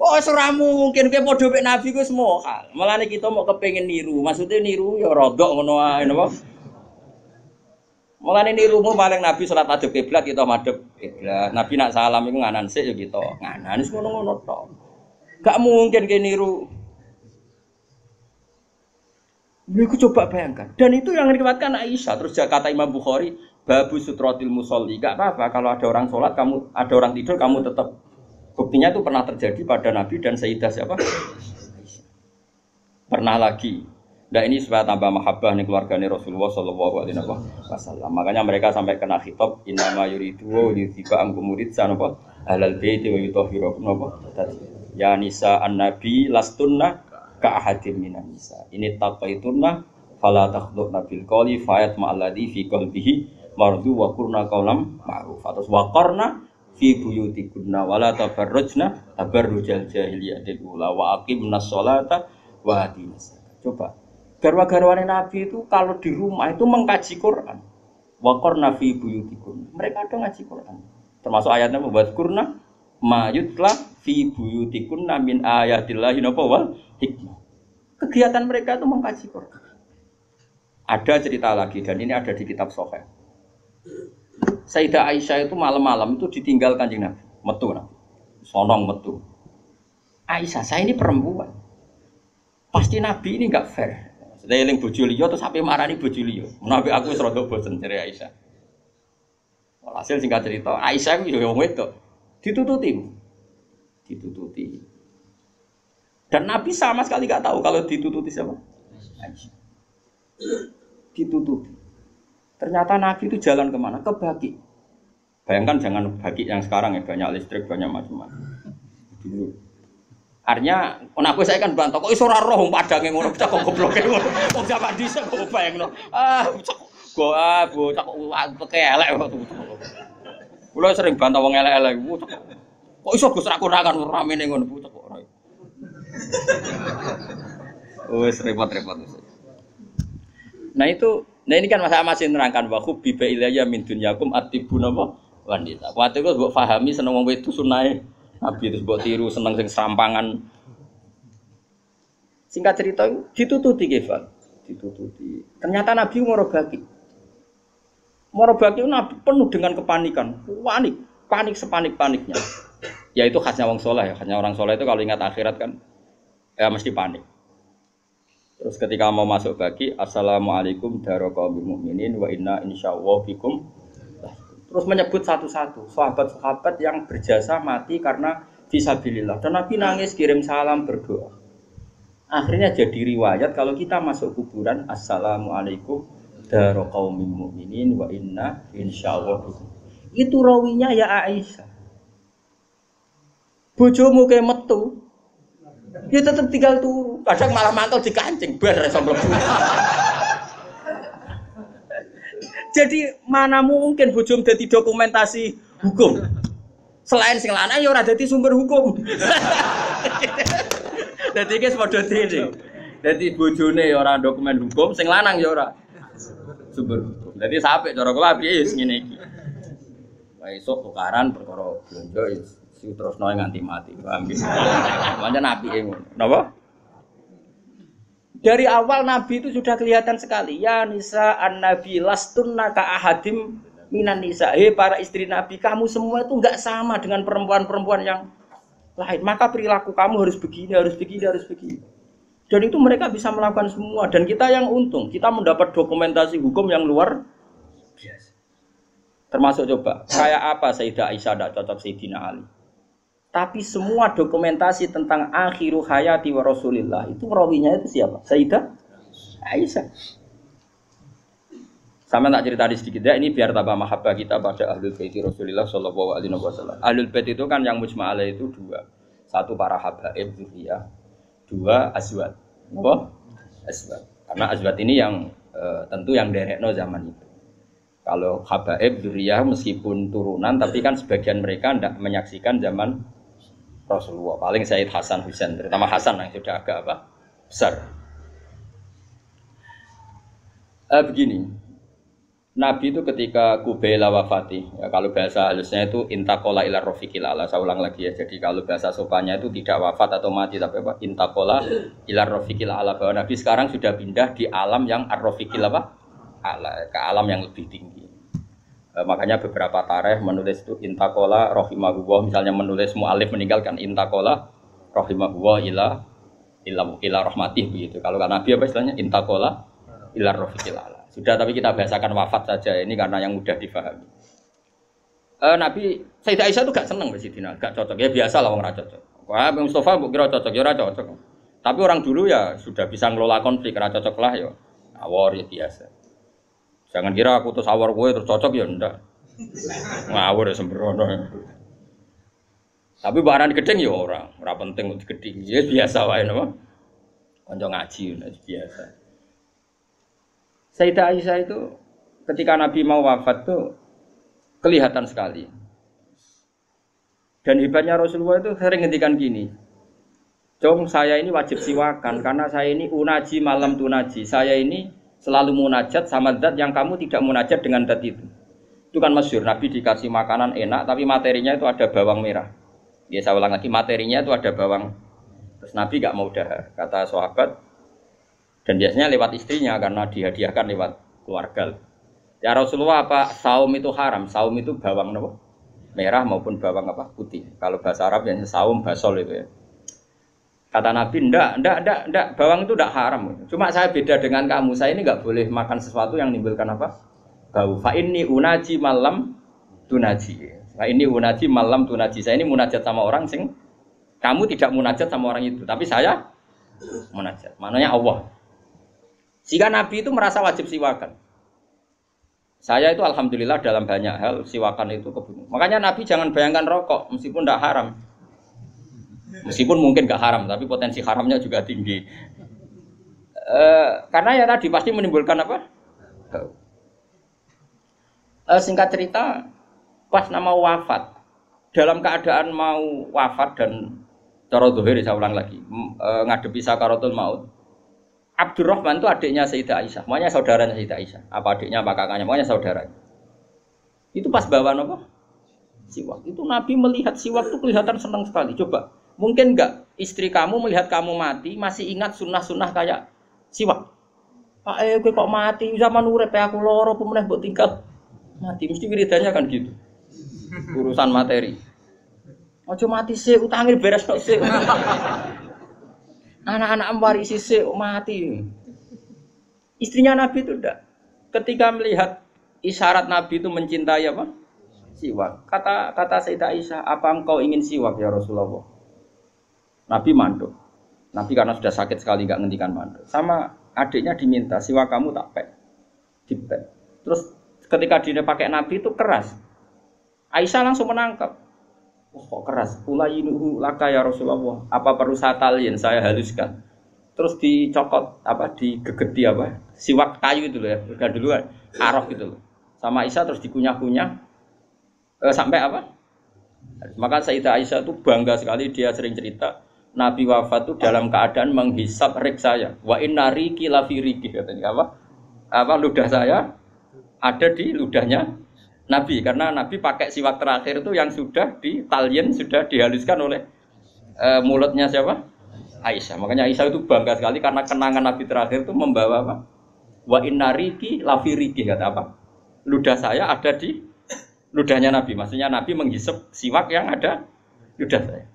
Oh, ora mungkin kowe padha mek Nabi ku semua hal. Mulane kita mau kepengin niru. Maksudnya niru ya rodok ngono ae napa? Mulane nirumu paling Nabi salat madhep kiblat kita madhep kiblat. Nabi nak salam iku nganan sik ya kita nganan wis ngono-ngono tok. Gak mungkin kowe niru Iku coba bayangkan. Dan itu yang diriwayatkan Aisyah. Terus kata Imam Bukhari, babu sutrotil musolli. Gak apa-apa kalau ada orang sholat, kamu ada orang tidur, kamu tetap. Buktinya itu pernah terjadi pada Nabi dan Sayyidah siapa? Pernah lagi. Nah ini supaya tambah mahabbah nih keluarganya Rasulullah Shallallahu Alaihi Wasallam. Makanya mereka sampai kena khitab innama yuridu wa yuthiba amkum muridsan apa ahlal baiti wa yutahhirukum apa. Ya nisa an-nabi lastunna ka ahadim minan nisa. Ini taqaitunna fala takhdurna bil qawli fayat ma'alladhi fi qalbihi mardu wa qurna qawlam ma'ruf. Terus wa qarna fi buyutikunna wala tabarrujna tabarrujal jahiliyatil ula wa aqimnas sholata wa atinas. Coba garwa-garwane Nabi itu kalau di rumah itu mengkaji Quran. Wa qarna fi buyutikunna. Mereka ada ngaji Quran. Termasuk ayatnya membuat kurna mayutla fi buyutikunna min ayatillahi wal hikmah. Kegiatan mereka itu mengkaji Quran. Ada cerita lagi dan ini ada di kitab Sahih. Sayyidah Aisyah itu malam-malam itu ditinggal Kanjeng Nabi, metu Nabi. Sonong metu. Aisyah, saya ini perempuan. Pasti Nabi ini enggak fair. Saya eling bojo liya terus sampai marani bojo liya. Menawi aku wis rada bosen jare Aisyah. Walhasil singkat cerita, Aisyah itu yo wedok. Ditututi. Dan Nabi sama sekali enggak tahu kalau ditututi siapa? Aisyah. Ditututi. Ternyata Nabi itu jalan kemana? Ke Baqi. Bayangkan jangan Baqi yang sekarang ya, banyak listrik, banyak macam-macam. Dulu. Artinya, aku saya kan bantah, kok iso ora roh padange ngono, cak kok gobloke ngono. Wong zaman dhisik kok bayangno. Bocah kok elek kok. Kula sering bantah wong elek-elek. Kok iso Gus ra kurangan ramene ngono bocah kok ora. Wes repot-repot. Nah ini kan masih nerangkan wa hubbiba ilayya min dunyakum atibun apa wanita. Kuwi kok mbok pahami seneng wong wedok sunahe Nabi terus mbok tiru seneng sing serampangan. Singkat cerita ditututi Kefal. Ditututi. Ternyata Nabi Morobaki. Morobaki Nabi penuh dengan kepanikan. Panik sepanik-paniknya. Ya itu khasnya wong saleh ya. Khasnya orang saleh itu kalau ingat akhirat kan ya mesti panik. Terus ketika mau masuk Baqi, assalamualaikum daraqaumil mukminin wa inna insyaallah bikum. Terus menyebut satu-satu sahabat-sahabat yang berjasa mati karena fisabilillah. Dan Nabi nangis kirim salam berdoa. Akhirnya jadi riwayat kalau kita masuk kuburan assalamualaikum daraqaumil mukminin wa inna insyaallah bikum. Itu rawinya ya Aisyah. Bojomu ke metu. Dia tetap tinggal turu. Kadang malah mantel dikancing bar iso mlebu. Jadi mana mungkin bojom dadi dokumentasi hukum. Selain sing lanang ya ora dadi sumber hukum. Dadi iki padha dene. Dadi bojone ya ora dokumen hukum, sing lanang ya ora sumber hukum. Dadi sampe cara kula piye wis ngene iki. Wae esuk tukaran perkara blonjo si terusno nganti mati. Paham nggih. Pancen apike ngono. Napa? Dari awal Nabi itu sudah kelihatan sekali. Ya nisa an-nabi lastunna ka ahadim minan nisa. Hei para istri Nabi, kamu semua itu enggak sama dengan perempuan-perempuan yang lain. Maka perilaku kamu harus begini, harus begini, harus begini. Dan itu mereka bisa melakukan semua. Dan kita yang untung, kita mendapat dokumentasi hukum yang luar biasa. Termasuk coba, kayak apa Sayyidah Aisyah tidak cocok Sayyidina Ali. Tapi semua dokumentasi tentang akhiru hayati wa Rasulillah itu rawinya itu siapa? Sayyidah Aisyah. Sama tak cerita sedikit ya, ini biar tambah mahabbah kita pada Ahlul Bait Rasulullah sallallahu alaihi wasallam. Ahlul Bait itu kan yang mujma' alaih itu dua. Satu para habaib dzurriyyah, dua azwat. Apa? Azwat. Karena azwat ini yang tentu yang derekno zaman itu. Kalau habaib dzurriyyah meskipun turunan tapi kan sebagian mereka tidak menyaksikan zaman Rasulullah, paling Sayyid Hasan Husain, terutama Hasan yang sudah agak besar. Begini, Nabi itu ketika Kubaila wafati, ya, kalau bahasa halusnya itu intakola ila rofiqil ala. Saya ulang lagi ya, jadi kalau bahasa sopannya itu tidak wafat atau mati, tapi apa? Intakola ila rofiqil ala, bahwa Nabi sekarang sudah pindah di alam yang ar-rofiqil apa? Ala, ke alam yang lebih tinggi. Makanya beberapa tarikh menulis itu intakola rohimahullah, misalnya menulis mu'alif meninggalkan intakola rohimahullah ila ila rahmatih begitu. Kalau Nabi apa istilahnya intaqala ila rafiqil ala. Sudah tapi kita bahasakan wafat saja ini karena yang mudah difahami. Nabi Sayyidah Aisyah itu gak seneng Sidina, gak cocok. Ya biasa lah orang cocok. Wah, Mustafa mbok kira cocok ya ora cocok. Tapi orang dulu ya sudah bisa ngelola konflik, ora cocok lah ya. Awor ya biasa. Jangan kira aku terus awor kowe terus cocok ya ndak. Ngawur ya sembrono. Tapi barang gedeng ya ora penting untuk gedeng. Ya biasa wae napa. Kanca ngaji biasa. Sayyidah Aisyah itu ketika Nabi mau wafat tuh kelihatan sekali. Dan hebatnya Rasulullah itu sering ngendikan gini. Jong saya ini wajib siwakan karena saya ini unaji malam tunaji. Saya ini selalu munajat sama zat yang kamu tidak munajat dengan zat itu. Itu kan masyhur Nabi dikasih makanan enak tapi materinya itu ada bawang merah. Ya saya ulang lagi materinya itu ada bawang. Terus Nabi gak mau dahar. Kata sahabat dan biasanya lewat istrinya karena dihadiahkan lewat keluarga. Ya Rasulullah apa saum itu haram? Saum itu bawang apa? Merah maupun bawang apa? Putih. Kalau bahasa Arab yang saum basol itu ya. Kata Nabi, enggak, bawang itu enggak haram. Cuma saya beda dengan kamu. Saya ini enggak boleh makan sesuatu yang menimbulkan apa? Bau. Fa inni unaji malam tunaji. Fa inni unaji malam tunaji. Saya ini munajat sama orang sing kamu tidak munajat sama orang itu, tapi saya munajat. Maknanya Allah. Jika Nabi itu merasa wajib siwakan. Saya itu alhamdulillah dalam banyak hal siwakan itu kebunuh. Makanya Nabi jangan bayangkan rokok meskipun tidak haram. Meskipun mungkin gak haram, tapi potensi haramnya juga tinggi. Karena ya tadi pasti menimbulkan apa? Singkat cerita, pas nama wafat, dalam keadaan mau wafat dan cara zuhir saya ulang lagi, ngadepi sakaratul maut. Abdurrahman itu adiknya Sayyidah Aisyah, makanya saudaranya Sayyidah Aisyah. Apa adiknya, apa kakaknya, makanya saudaranya. Itu pas bawa apa? Siwak. Itu Nabi melihat siwak itu kelihatan senang sekali. Coba. Mungkin enggak istri kamu melihat kamu mati masih ingat sunnah-sunnah kayak siwak. Pak kowe kok mati zaman urip aku loro pemeneh mbok tinggal. Mati mesti wiridannya kan gitu. Urusan materi. Ojo mati sih utangnya beres tok sih. Anak-anak warisi sih mati. Istrinya Nabi itu enggak. Ketika melihat isyarat Nabi itu mencintai apa? Siwak. Kata Sayyidah Aisyah, apa engkau ingin siwak ya Rasulullah? Nabi manduk. Nabi karena sudah sakit sekali gak ngendikan manduk. Sama adiknya diminta siwak kamu tak pek. Dipek. Terus ketika dia pakai Nabi itu keras. Aisyah langsung menangkap. Oh, kok keras? Ulayinuhu laka ya Rasulullah. Apa perlu saya talin, saya haluskan. Terus dicokot apa digegeti apa? Siwak kayu itu loh ya. Udah dulu arok gitu loh. Sama Aisyah terus dikunyah-kunyah sampai apa? Maka Sayyidah Aisyah itu bangga sekali, dia sering cerita Nabi wafat itu dalam keadaan menghisap rik saya. Wa inna riki lafi riki katanya apa? Apa ludah saya ada di ludahnya Nabi karena Nabi pakai siwak terakhir itu yang sudah ditalien, sudah dihaluskan oleh mulutnya siapa? Aisyah. Makanya Aisyah itu bangga sekali karena kenangan Nabi terakhir itu membawa apa? Wa inna riki lafi riki kata apa? Ludah saya ada di ludahnya Nabi. Maksudnya Nabi menghisap siwak yang ada ludah saya.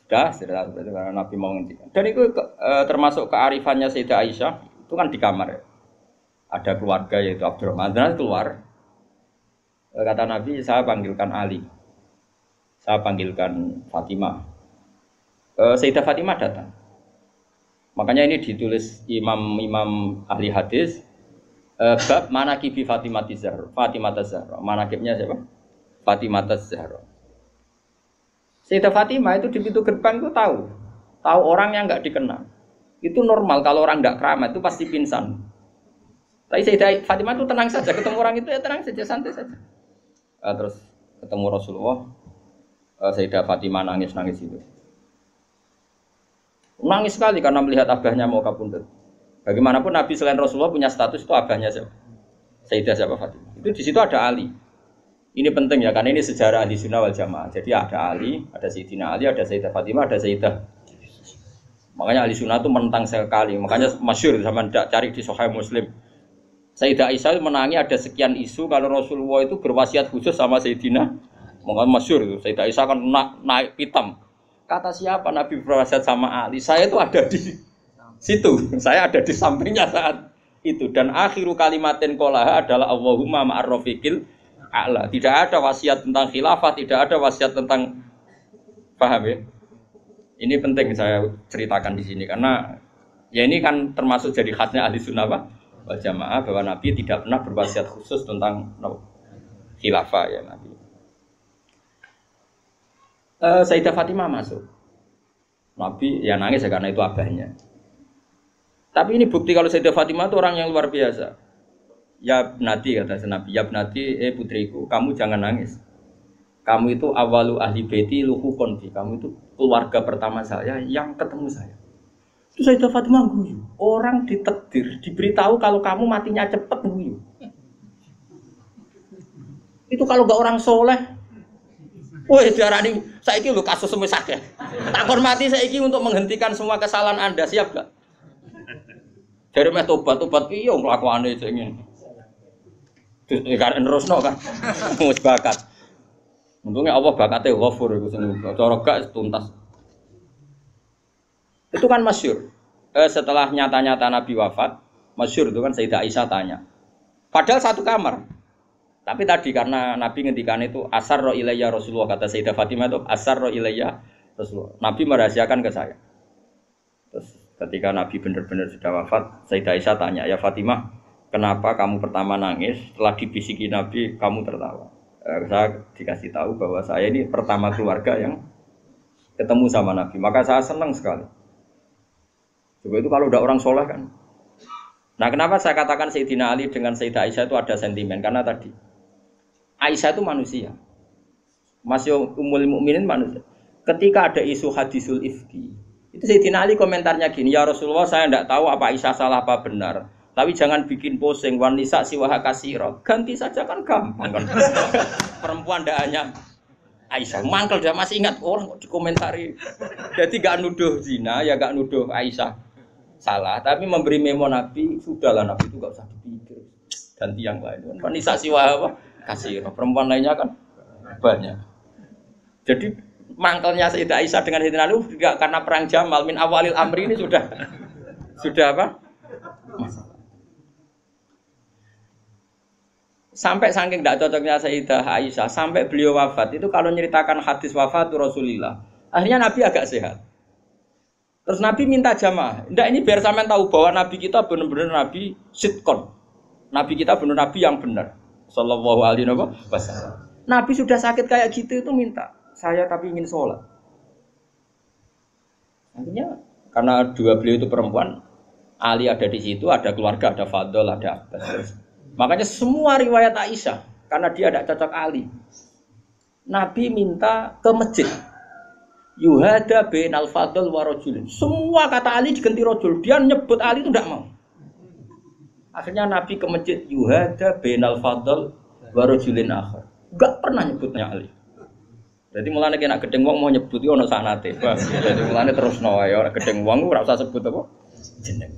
Sudah berarti karena Nabi mau ngendikan. Dan itu termasuk kearifannya Sayyidah Aisyah, itu kan di kamar ya. Ada keluarga yaitu Abdurrahman, dan keluar. Kata Nabi, saya panggilkan Ali. Saya panggilkan Fatimah. Sayyidah Fatimah datang. Makanya ini ditulis imam ahli hadis bab manaqibi Fatimah Zahra. Manaqibnya siapa? Fatimah Zahra. Sayyidah Fatimah itu di pintu gerbang itu tahu orang yang nggak dikenal. Itu normal kalau orang nggak keramat itu pasti pingsan. Tapi Sayyidah Fatimah itu tenang saja, ketemu orang itu ya tenang saja, santai saja. Terus ketemu Rasulullah, Sayyidah Fatimah nangis itu. Nangis sekali karena melihat abahnya mau kabundut. Bagaimanapun Nabi selain Rasulullah punya status itu abahnya siapa? Sayyidah siapa Fatimah. Itu di situ ada Ali. Ini penting ya, karena ini sejarah ahli sunnah wal jamaah. Jadi ada Ali, ada Sayyidina Ali, ada Sayyidah Fatimah, ada Sayyidah. Makanya ahli sunnah itu menentang sekali. Makanya masyhur zaman cari di Sahih Muslim. Sayyidah Aisyah menangi ada sekian isu kalau Rasulullah itu berwasiat khusus sama Sayyidina. Makanya masyhur itu. Sayyidah Aisyah kan naik pitam. Kata siapa Nabi berwasiat sama Ali? Saya itu ada di situ. Saya ada di sampingnya saat itu. Dan akhiru kalimatin qolaha adalah Allahumma ma'ar rafiqil a'la. Tidak ada wasiat tentang khilafah, tidak ada wasiat tentang, paham ya? Ini penting saya ceritakan di sini karena ya ini kan termasuk jadi khasnya ahli sunnah wal jamaah bahwa Nabi tidak pernah berwasiat khusus tentang khilafah ya Nabi. Sayyidah Fatimah masuk. Nabi ya nangis ya karena itu abahnya. Tapi ini bukti kalau Sayyidah Fatimah itu orang yang luar biasa. Ya Nabi kata Nabi, ya Nabi, putriku, kamu jangan nangis. Kamu itu awalu ahli baiti luhukon bi. Kamu itu keluarga pertama saya yang ketemu saya. Itu Sayyidah Fatimah guyu. Orang ditakdir, diberitahu kalau kamu matinya cepet guyu. Itu kalau gak orang soleh. Woi diarani saiki lho kasus semisah ya. Tak hormati saiki untuk menghentikan semua kesalahan Anda, siap gak? Dari meh tobat piye nglakuane sing ngene. Terus kan nerusno kan. Wis bakat. Untungnya Allah bakatnya ghafur itu sendiri. Cara gak tuntas. Itu kan masyhur. Setelah nyata-nyata Nabi wafat, masyhur itu kan Sayyidah Aisyah tanya. Padahal satu kamar. Tapi tadi karena Nabi ngendikan itu asarra ilayya Rasulullah, kata Sayyidah Fatimah itu asarra ilayya Rasulullah. Nabi merahasiakan ke saya. Terus ketika Nabi benar-benar sudah wafat, Sayyidah Aisyah tanya, "Ya Fatimah, kenapa kamu pertama nangis? Setelah dibisiki Nabi kamu tertawa?" Saya dikasih tahu bahwa saya ini pertama keluarga yang ketemu sama Nabi. Maka saya senang sekali. Coba itu kalau udah orang soleh kan. Nah kenapa saya katakan Sayyidina Ali dengan Sayyidah Aisyah itu ada sentimen? Karena tadi Aisyah itu manusia, masih Ummul Mukminin manusia. Ketika ada isu hadisul ifki, itu Sayyidina Ali komentarnya gini, ya Rasulullah saya tidak tahu apa Aisyah salah apa benar, tapi jangan bikin pusing, wanisa siwaha kasiro, ganti saja kan gampang kan. Perempuan tidak hanya Aisyah, mangkel dia masih ingat orang kok dikomentari. Jadi gak nuduh zina, ya gak nuduh Aisyah salah, tapi memberi memo Nabi, sudahlah Nabi itu gak usah dipikir, ganti yang lain. Wanisa siwaha apa? Kasiro, perempuan lainnya kan banyak. Jadi mangkelnya Sayyidah Aisyah dengan Sayyidina Ali juga karena perang Jamal min awalil amri ini sudah apa? Masalah. Sampai saking tidak cocoknya Sayyidah Aisyah sampai beliau wafat itu kalau nyeritakan hadis wafat Rasulullah, akhirnya Nabi agak sehat. Terus Nabi minta jamaah. Ndak ini biar sampean tahu bahwa Nabi kita benar-benar Nabi sidqon. Nabi kita benar Nabi yang benar. Sallallahu alaihi wasallam. Nabi sudah sakit kayak gitu itu minta, saya tapi ingin sholat. Akhirnya karena dua beliau itu perempuan, Ali ada di situ, ada keluarga, ada Fadl, ada Abbas. Makanya semua riwayat Aisyah karena dia tidak cocok Ali. Nabi minta ke masjid. Yuhada bainal Fadl wa rajulin. Semua kata Ali diganti rajul. Dia nyebut Ali itu tidak mau. Akhirnya Nabi ke masjid yuhada bainal Fadl wa rajulin akhar. Enggak pernah nyebutnya Ali. Jadi mulane kena gedeng wong mau nyebut yo ono sanate. Jadi mulane terusno wae ora gedeng wong ora usah sebut apa jeneng.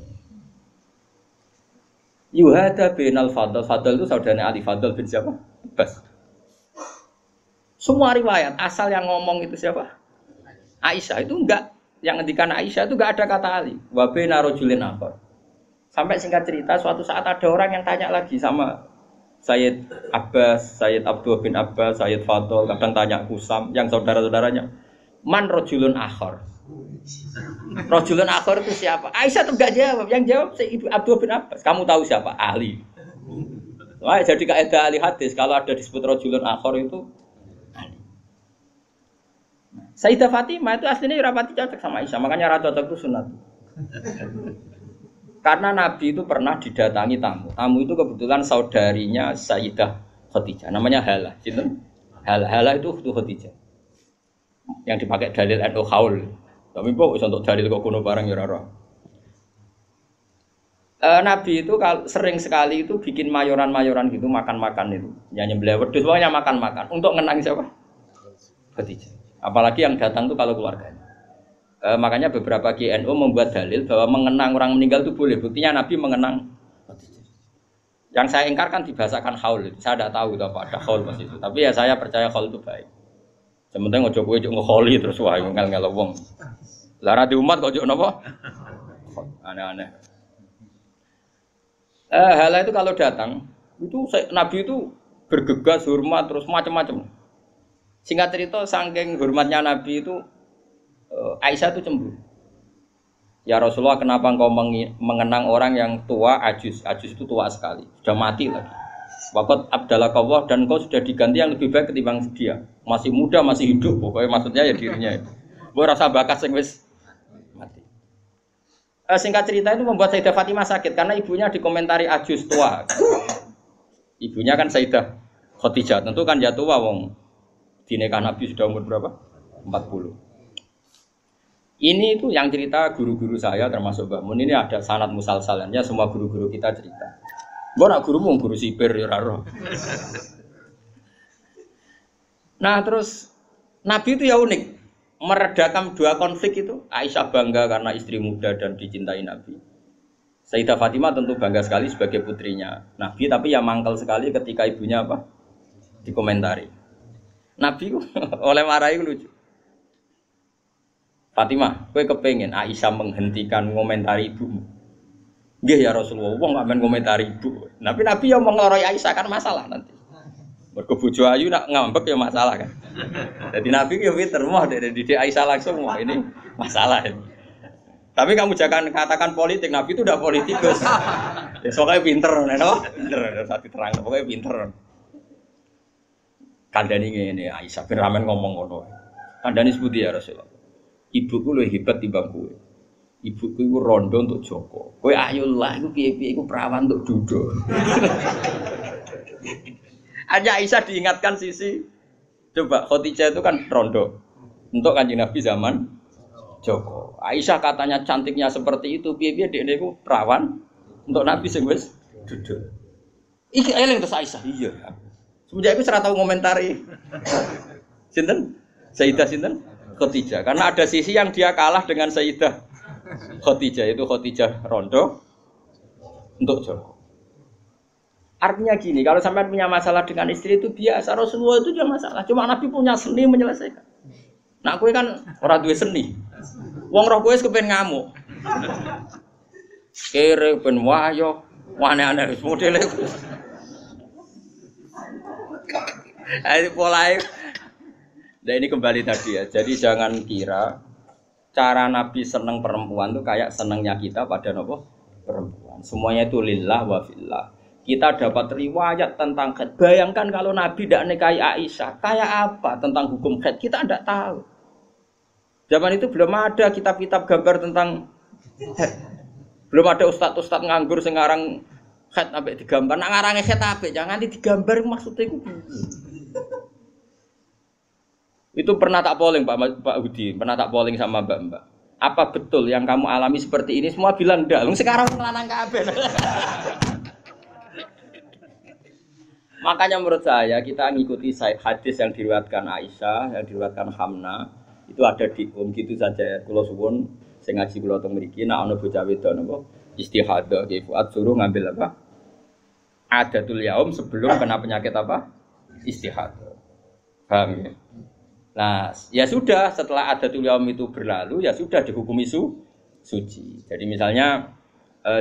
Yuhada bainal Fadl. Fadl itu saudaranya Ali, Fadl bin siapa? Abbas. Semua riwayat asal yang ngomong itu siapa? Aisyah. Itu enggak, yang ngendikan Aisyah itu enggak ada kata Ali. Wa baina rajulin akhar. Sampai singkat cerita, suatu saat ada orang yang tanya lagi sama Sayyid Abbas, Sayyid Abdullah bin Abbas, Sayyid Fadl, kadang tanya Kusam, yang saudara-saudaranya. Man rajulun akhar. Rajulun akhar itu siapa? Aisyah tuh enggak jawab, yang jawab Sayyid Abdullah bin Abbas. Kamu tahu siapa? Ali. Wah, jadi kaidah ahli hadis, kalau ada disebut rajulun akhar itu Ali. Sayyidah Fatimah itu aslinya rapati cocok sama Aisyah, makanya ra cocok itu sunat. Karena Nabi itu pernah didatangi tamu. Tamu itu kebetulan saudarinya Sayyidah Khadijah. Namanya Halah. Halah itu Khadijah. Yang dipakai dalil NU Haul. Tapi kok untuk dalil kok kuno barang ya ora. Nabi itu sering sekali itu bikin mayoran-mayoran gitu, makan-makan itu. Nyanyi beliau wedhus pokoknya makan-makan untuk ngenang siapa? Khadijah. Apalagi yang datang itu kalau keluarganya. Makanya beberapa GNU membuat dalil bahwa mengenang orang meninggal itu boleh. Buktinya Nabi mengenang. Yang saya ingkar kan dibahasakan haul. Saya tidak tahu itu apa ada haul pas itu. Tapi ya saya percaya haul itu baik. Sementing ojo kowe ojo ngkholi terus wae ngel-ngel wong. Lah ra di umat kok ojo napa? Aneh-aneh. Hala itu kalau datang, itu Nabi itu bergegas, hormat terus macam-macam. Singkat cerita saking hormatnya Nabi itu Aisyah itu cemburu. Ya Rasulullah, kenapa engkau mengenang orang yang tua, ajus itu tua sekali, sudah mati lagi. Waqat abdalakallah, dan kau sudah diganti yang lebih baik ketimbang dia. Masih muda, masih hidup, pokoknya maksudnya ya dirinya itu. Gue rasa bakat sing wis mati. Singkat cerita itu membuat Sayyidah Fatimah sakit karena ibunya dikomentari ajus tua. Ibunya kan Sayyidah Khadijah, tentu kan ya tua wong. Di nikah Nabi sudah umur berapa? 40. Ini itu yang cerita guru-guru saya termasuk Mbah Mun, ini ada sanad musalsalannya, semua guru-guru kita cerita. Mbok nak gurumu guru sipir ya ora roh. Nah, terus Nabi itu ya unik, meredakan dua konflik itu. Aisyah bangga karena istri muda dan dicintai Nabi. Sayyidah Fatimah tentu bangga sekali sebagai putrinya Nabi, tapi ya mangkel sekali ketika ibunya apa? Dikomentari. Nabi oleh marahi lucu. Fatimah, kowe kepengin Aisyah menghentikan ngomentari ibumu? Nggih ya Rasulullah, wong gak men ngomentari ibu. Tapi Nabi yang mengloroi Aisyah kan masalah nanti. Mergo bojo ayu nak ngambek ya masalah kan. Jadi Nabi ya pinter mah dari didik Aisyah langsung wah ini masalah ini. Tapi kamu jangan katakan politik, Nabi itu udah politikus. Ya soalnya pinter, no? Pinter, satu terang, pokoknya pinter. Kandani ngene Aisyah ben ramen ngomong ngono. Kandani sebuti ya Rasulullah. Ibuku luwih hebat timbang kowe. Ibuku iku rondo untuk Joko. Kowe ayo lah iku piye-piye iku perawan untuk Dudo. Hanya Aisyah diingatkan sisi coba Khadijah itu kan rondo untuk Kanjeng Nabi zaman Joko. Aisyah katanya cantiknya seperti itu, piye-piye dekne iku perawan untuk Nabi sing wis Dudo. Iki eling terus Aisyah. Iya. Semenjak itu 100 tahun ngomentari. Sinten? Sayyidah sinten? Khadijah. Karena ada sisi yang dia kalah dengan Sayyidah Khadijah, itu Khadijah rondo untuk Joko. Artinya gini, kalau sampai punya masalah dengan istri itu biasa, Rasulullah itu juga masalah. Cuma Nabi punya seni menyelesaikan. Nah, kowe kan ora duwe seni. Wong roh kowe wis kepen ngamuk. Kere ben wayo, aneh-aneh wis modele. Ayo mulai. Nah ini kembali tadi ya. Jadi jangan kira cara Nabi seneng perempuan itu kayak senengnya kita pada nopo perempuan. Semuanya itu lillah wa fillah. Kita dapat riwayat tentang haid. Bayangkan kalau Nabi tidak nikahi Aisyah, kayak apa tentang hukum haid? Kita tidak tahu. Zaman itu belum ada kitab-kitab gambar tentang haid. Belum ada ustadz-ustadz nganggur sekarang haid sampai digambar. Nak ngarang haid apa? Jangan digambar maksudnya itu. Itu pernah tak polling Pak Hudi, pernah tak polling sama Mbak. Apa betul yang kamu alami seperti ini? Semua bilang enggak. Sekarang ngelanang kabeh. Makanya menurut saya kita ngikuti hadis yang diriwayatkan Aisyah, yang diriwayatkan Hamna, itu ada di gitu saja. Kula suwun sing ngaji kula teng mriki nek ana bocah wedok napa istihadah ki Fuad suruh ngambil apa? Adatul yaum sebelum kena penyakit apa? Istihadah. Paham ya? Nah, ya sudah setelah adatul yaum itu berlalu, ya sudah dihukumi suci. Jadi misalnya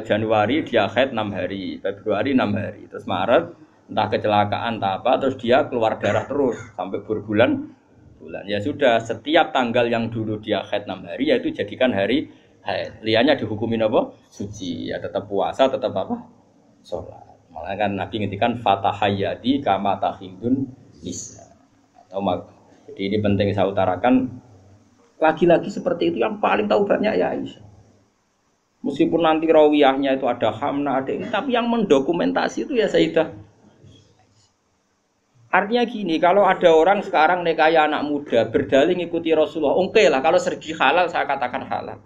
Januari dia haid 6 hari, Februari 6 hari, terus Maret entah kecelakaan entah apa, terus dia keluar darah terus sampai berbulan-bulan. Ya sudah, setiap tanggal yang dulu dia haid 6 hari, yaitu jadikan hari haid. Liannya dihukumin apa? Suci. Ya tetap puasa, tetap apa? Sholat. Malah kan Nabi ngintikan fatahayyadi kama tahidun nisa. Atau jadi ini penting saya utarakan. Lagi-lagi seperti itu yang paling tahu banyak ya Aisyah. Meskipun nanti rawiyahnya itu ada Hamna, ada ini, tapi yang mendokumentasi itu ya Sayyidah. Artinya gini, kalau ada orang sekarang nikahi anak muda berdalih ngikuti Rasulullah, oke lah, kalau segi halal saya katakan halal.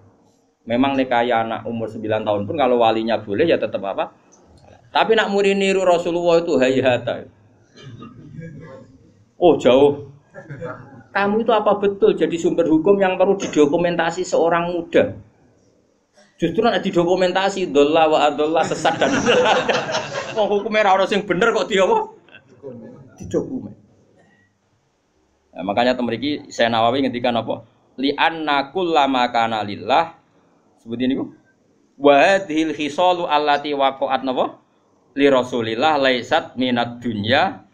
Memang nikahi anak umur 9 tahun pun kalau walinya boleh ya tetap apa? Tapi nak murid niru Rasulullah itu hayata. Oh jauh. Kamu itu apa betul jadi sumber hukum yang perlu didokumentasi seorang muda? Justru nak didokumentasi dolla wa adolla sesat dan hukumnya ora ono sing bener kok dia apa? Didokumen. Nah, makanya temriki saya Nawawi ngendikan apa? Li anna kullama kana lillah seperti ini kok. Wa hadhil khisalu allati waqa'at napa? Li Rasulillah laisat minad dunya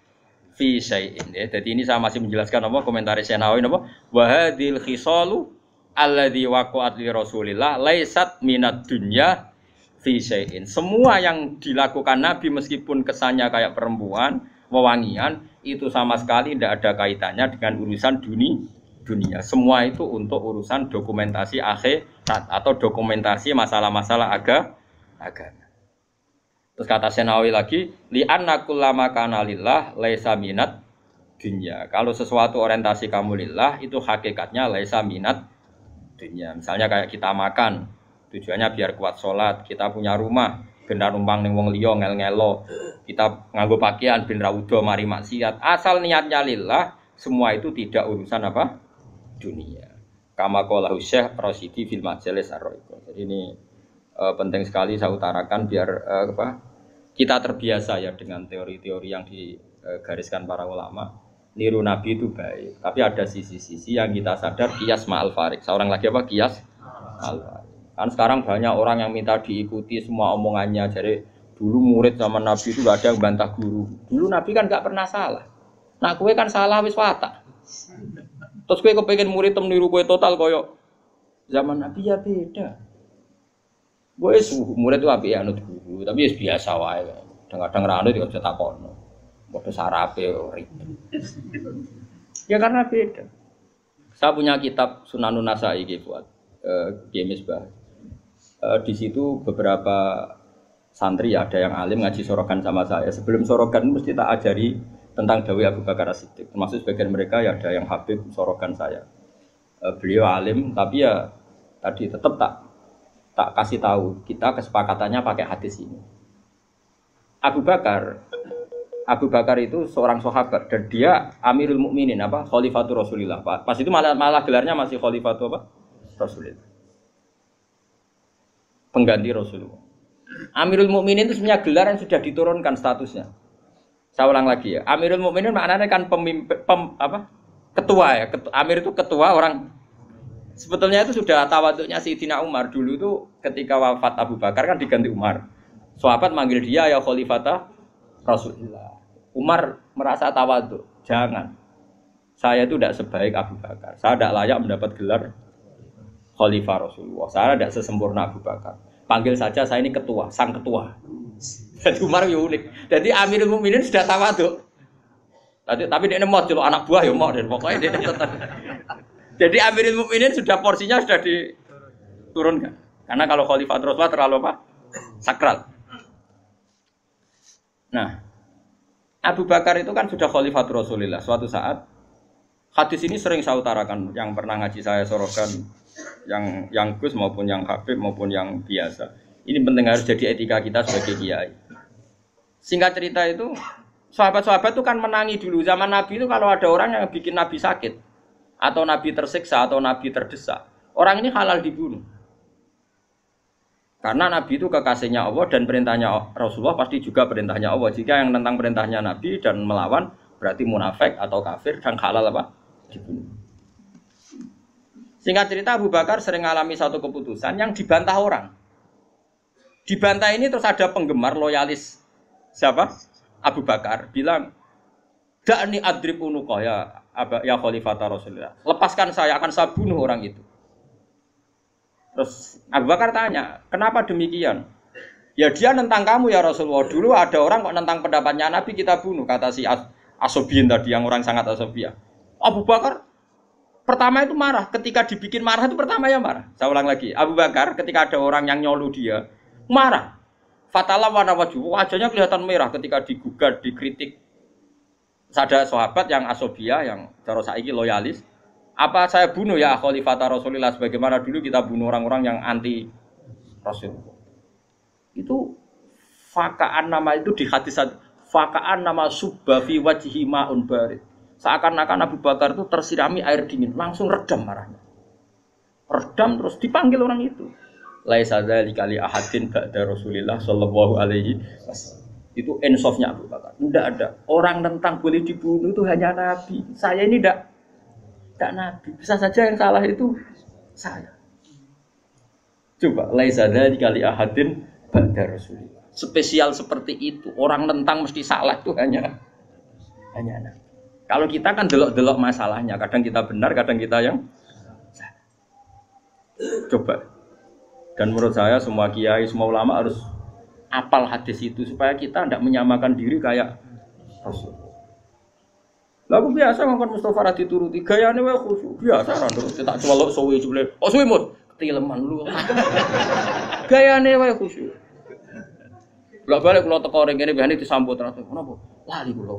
fi syai'in. Ya, jadi ini saya masih menjelaskan apa komentar saya Nawawi napa? Wa hadhil khisalu alladzi waqa'at li Rasulillah laisat minad dunya fi syai'in. Semua yang dilakukan Nabi meskipun kesannya kayak perempuan, wewangian, itu sama sekali tidak ada kaitannya dengan urusan dunia. Semua itu untuk urusan dokumentasi akhirat atau dokumentasi masalah-masalah agama. Terus kata Senawi lagi, li anna kullama kana lillah laisa minat dunya. Kalau sesuatu orientasi kamu lillah itu hakikatnya laisa minat dunya. Misalnya kayak kita makan, tujuannya biar kuat sholat. Kita punya rumah, ben ra numpang ning wong liya ngel-ngelo. Kita nganggo pakaian ben ra udo mari maksiat. Asal niatnya lillah, semua itu tidak urusan apa? Dunia. Kama qala Syekh Rasyidi fil Majalis Ar-Ra'iqah. Jadi ini penting sekali saya utarakan biar kita terbiasa ya dengan teori-teori yang digariskan para ulama. Niru Nabi itu baik, tapi ada sisi-sisi yang kita sadar kias ma'al farik. Seorang lagi apa? Kias ma'al farik. Kan sekarang banyak orang yang minta diikuti semua omongannya. Jadi dulu murid zaman Nabi itu gak ada yang bantah guru. Dulu Nabi kan gak pernah salah. Nah kue kan salah wis watak. Terus kue kepengen murid niru kue total koyo zaman Nabi ya beda. Gue murid itu api anut guru, tapi biasa wae. Kadang-kadang ranut juga bisa takono. Bodoh sarape ribet. Ya karena beda. Saya punya kitab Sunanun Nasa'i buat Misbah. Di situ beberapa santri ada yang alim ngaji sorogan sama saya. Sebelum sorogan mesti tak ajari tentang Dawei Abu Bakar As-Siddiq. Termasuk sebagian mereka ya ada yang habib sorogan saya. Beliau alim, tapi ya tadi tetap tak kasih tahu kita kesepakatannya pakai hadis ini. Abu Bakar itu seorang sahabat dan dia Amirul Mukminin Khalifatul Rasulillah. Pas itu malah gelarnya masih Khalifatul Rasulillah. Pengganti Rasulullah. Amirul Mukminin itu sebenarnya gelar yang sudah diturunkan statusnya. Saya ulang lagi ya. Amirul Mukminin maknanya kan ketua ya. Amir itu ketua orang. Sebetulnya itu sudah tawaduknya Sayyidina Umar dulu itu ketika wafat Abu Bakar kan diganti Umar. Sahabat manggil dia ya Khalifata Rasulullah. Umar merasa tawaduk. Jangan. Saya itu tidak sebaik Abu Bakar. Saya tidak layak mendapat gelar Khalifah Rasulullah. Saya tidak sesempurna Abu Bakar. Panggil saja saya ini ketua, sang ketua. Jadi Umar ya unik. Jadi Amirul Mukminin sudah tawaduk. Tapi dia mau celok anak buah ya mau dan pokoknya dia tetap. Jadi Amirul Mukminin sudah porsinya sudah diturunkan. Karena kalau Khalifah Rasulullah terlalu sakral. Nah, Abu Bakar itu kan sudah Khalifah Rasulullah. Suatu saat hadis ini sering saya utarakan yang pernah ngaji saya sorokan yang Gus maupun yang Habib maupun yang biasa. Ini penting harus jadi etika kita sebagai kiai. Singkat cerita itu sahabat-sahabat itu kan menangi dulu zaman Nabi itu kalau ada orang yang bikin Nabi sakit atau Nabi tersiksa, atau Nabi terdesak, orang ini halal dibunuh. Karena Nabi itu kekasihnya Allah dan perintahnya Rasulullah pasti juga perintahnya Allah. Jika yang tentang perintahnya Nabi dan melawan, berarti munafik atau kafir dan halal dibunuh. Singkat cerita Abu Bakar sering mengalami satu keputusan yang dibantah orang. Dibantah ini terus ada penggemar loyalis siapa? Abu Bakar bilang, "Da'ni adrib unuqa ya Khalifata Rasulullah. Lepaskan saya, akan saya bunuh orang itu." Terus Abu Bakar tanya, "Kenapa demikian?" "Ya dia nentang kamu ya Rasulullah. Dulu ada orang kok nentang pendapatnya Nabi kita bunuh," kata si Asobiyin tadi yang orang sangat asobiyah. Abu Bakar pertama itu marah, ketika dibikin marah itu pertama ya marah. Saya ulang lagi, Abu Bakar ketika ada orang yang nyolu dia, marah. Fatalah warna wajahnya kelihatan merah ketika digugat, dikritik. Ada sahabat yang asobia, yang cara saiki loyalis. Apa saya bunuh ya Khalifata Rasulullah sebagaimana dulu kita bunuh orang-orang yang anti Rasul. Itu fakaan nama itu di hadis fakaan nama subba fi wajhi ma'un barid. Seakan-akan Abu Bakar itu tersirami air dingin, langsung redam marahnya. Redam terus dipanggil orang itu. Laisa dzalika li ahadin ba'da Rasulillah sallallahu alaihi wasallam. Itu ensofnya Abu Bakar. Tidak ada orang tentang boleh dibunuh itu hanya Nabi. Saya ini tidak Tak nabi. Bisa saja yang salah itu saya. Coba laisa dzalika kali ahadin ba'da rasulillah. Spesial seperti itu. Orang nentang mesti salah itu hanya nabi. Kalau kita kan delok-delok masalahnya, kadang kita benar, kadang kita yang salah. Coba. Dan menurut saya semua kiai, semua ulama harus apal hadis itu supaya kita tidak menyamakan diri kayak Rasul. Lagu biasa ngomong Mustafa radhi turuti gayane wae khusyuk biasa ra terus tak celok suwi jebule. Oh suwi mut ketileman lu. Gayane wae khusyuk. Lah balik kula teko ring kene biasane disambut terus. Kenapa? Lali kula.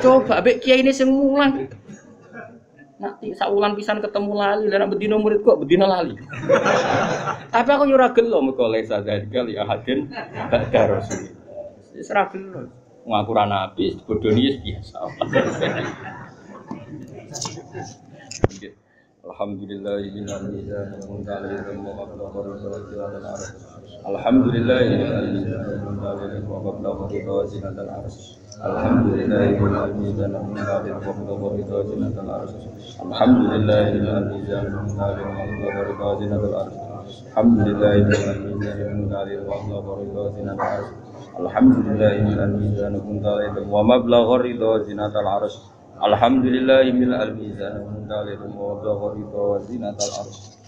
Coba mbek kiai ini sing mulang. Nanti saulan pisan ketemu lali, lan bedino murid kok bedino lali. Tapi aku yo ora gelo mergo lesa dari kali ahadin ba'da rasul. Wis ora gelo. Ngaku ra nabi bodoni biasa. Alhamdulillahirabbil Alhamdulillahil mizan wa mablagha ridha zinatal arsh.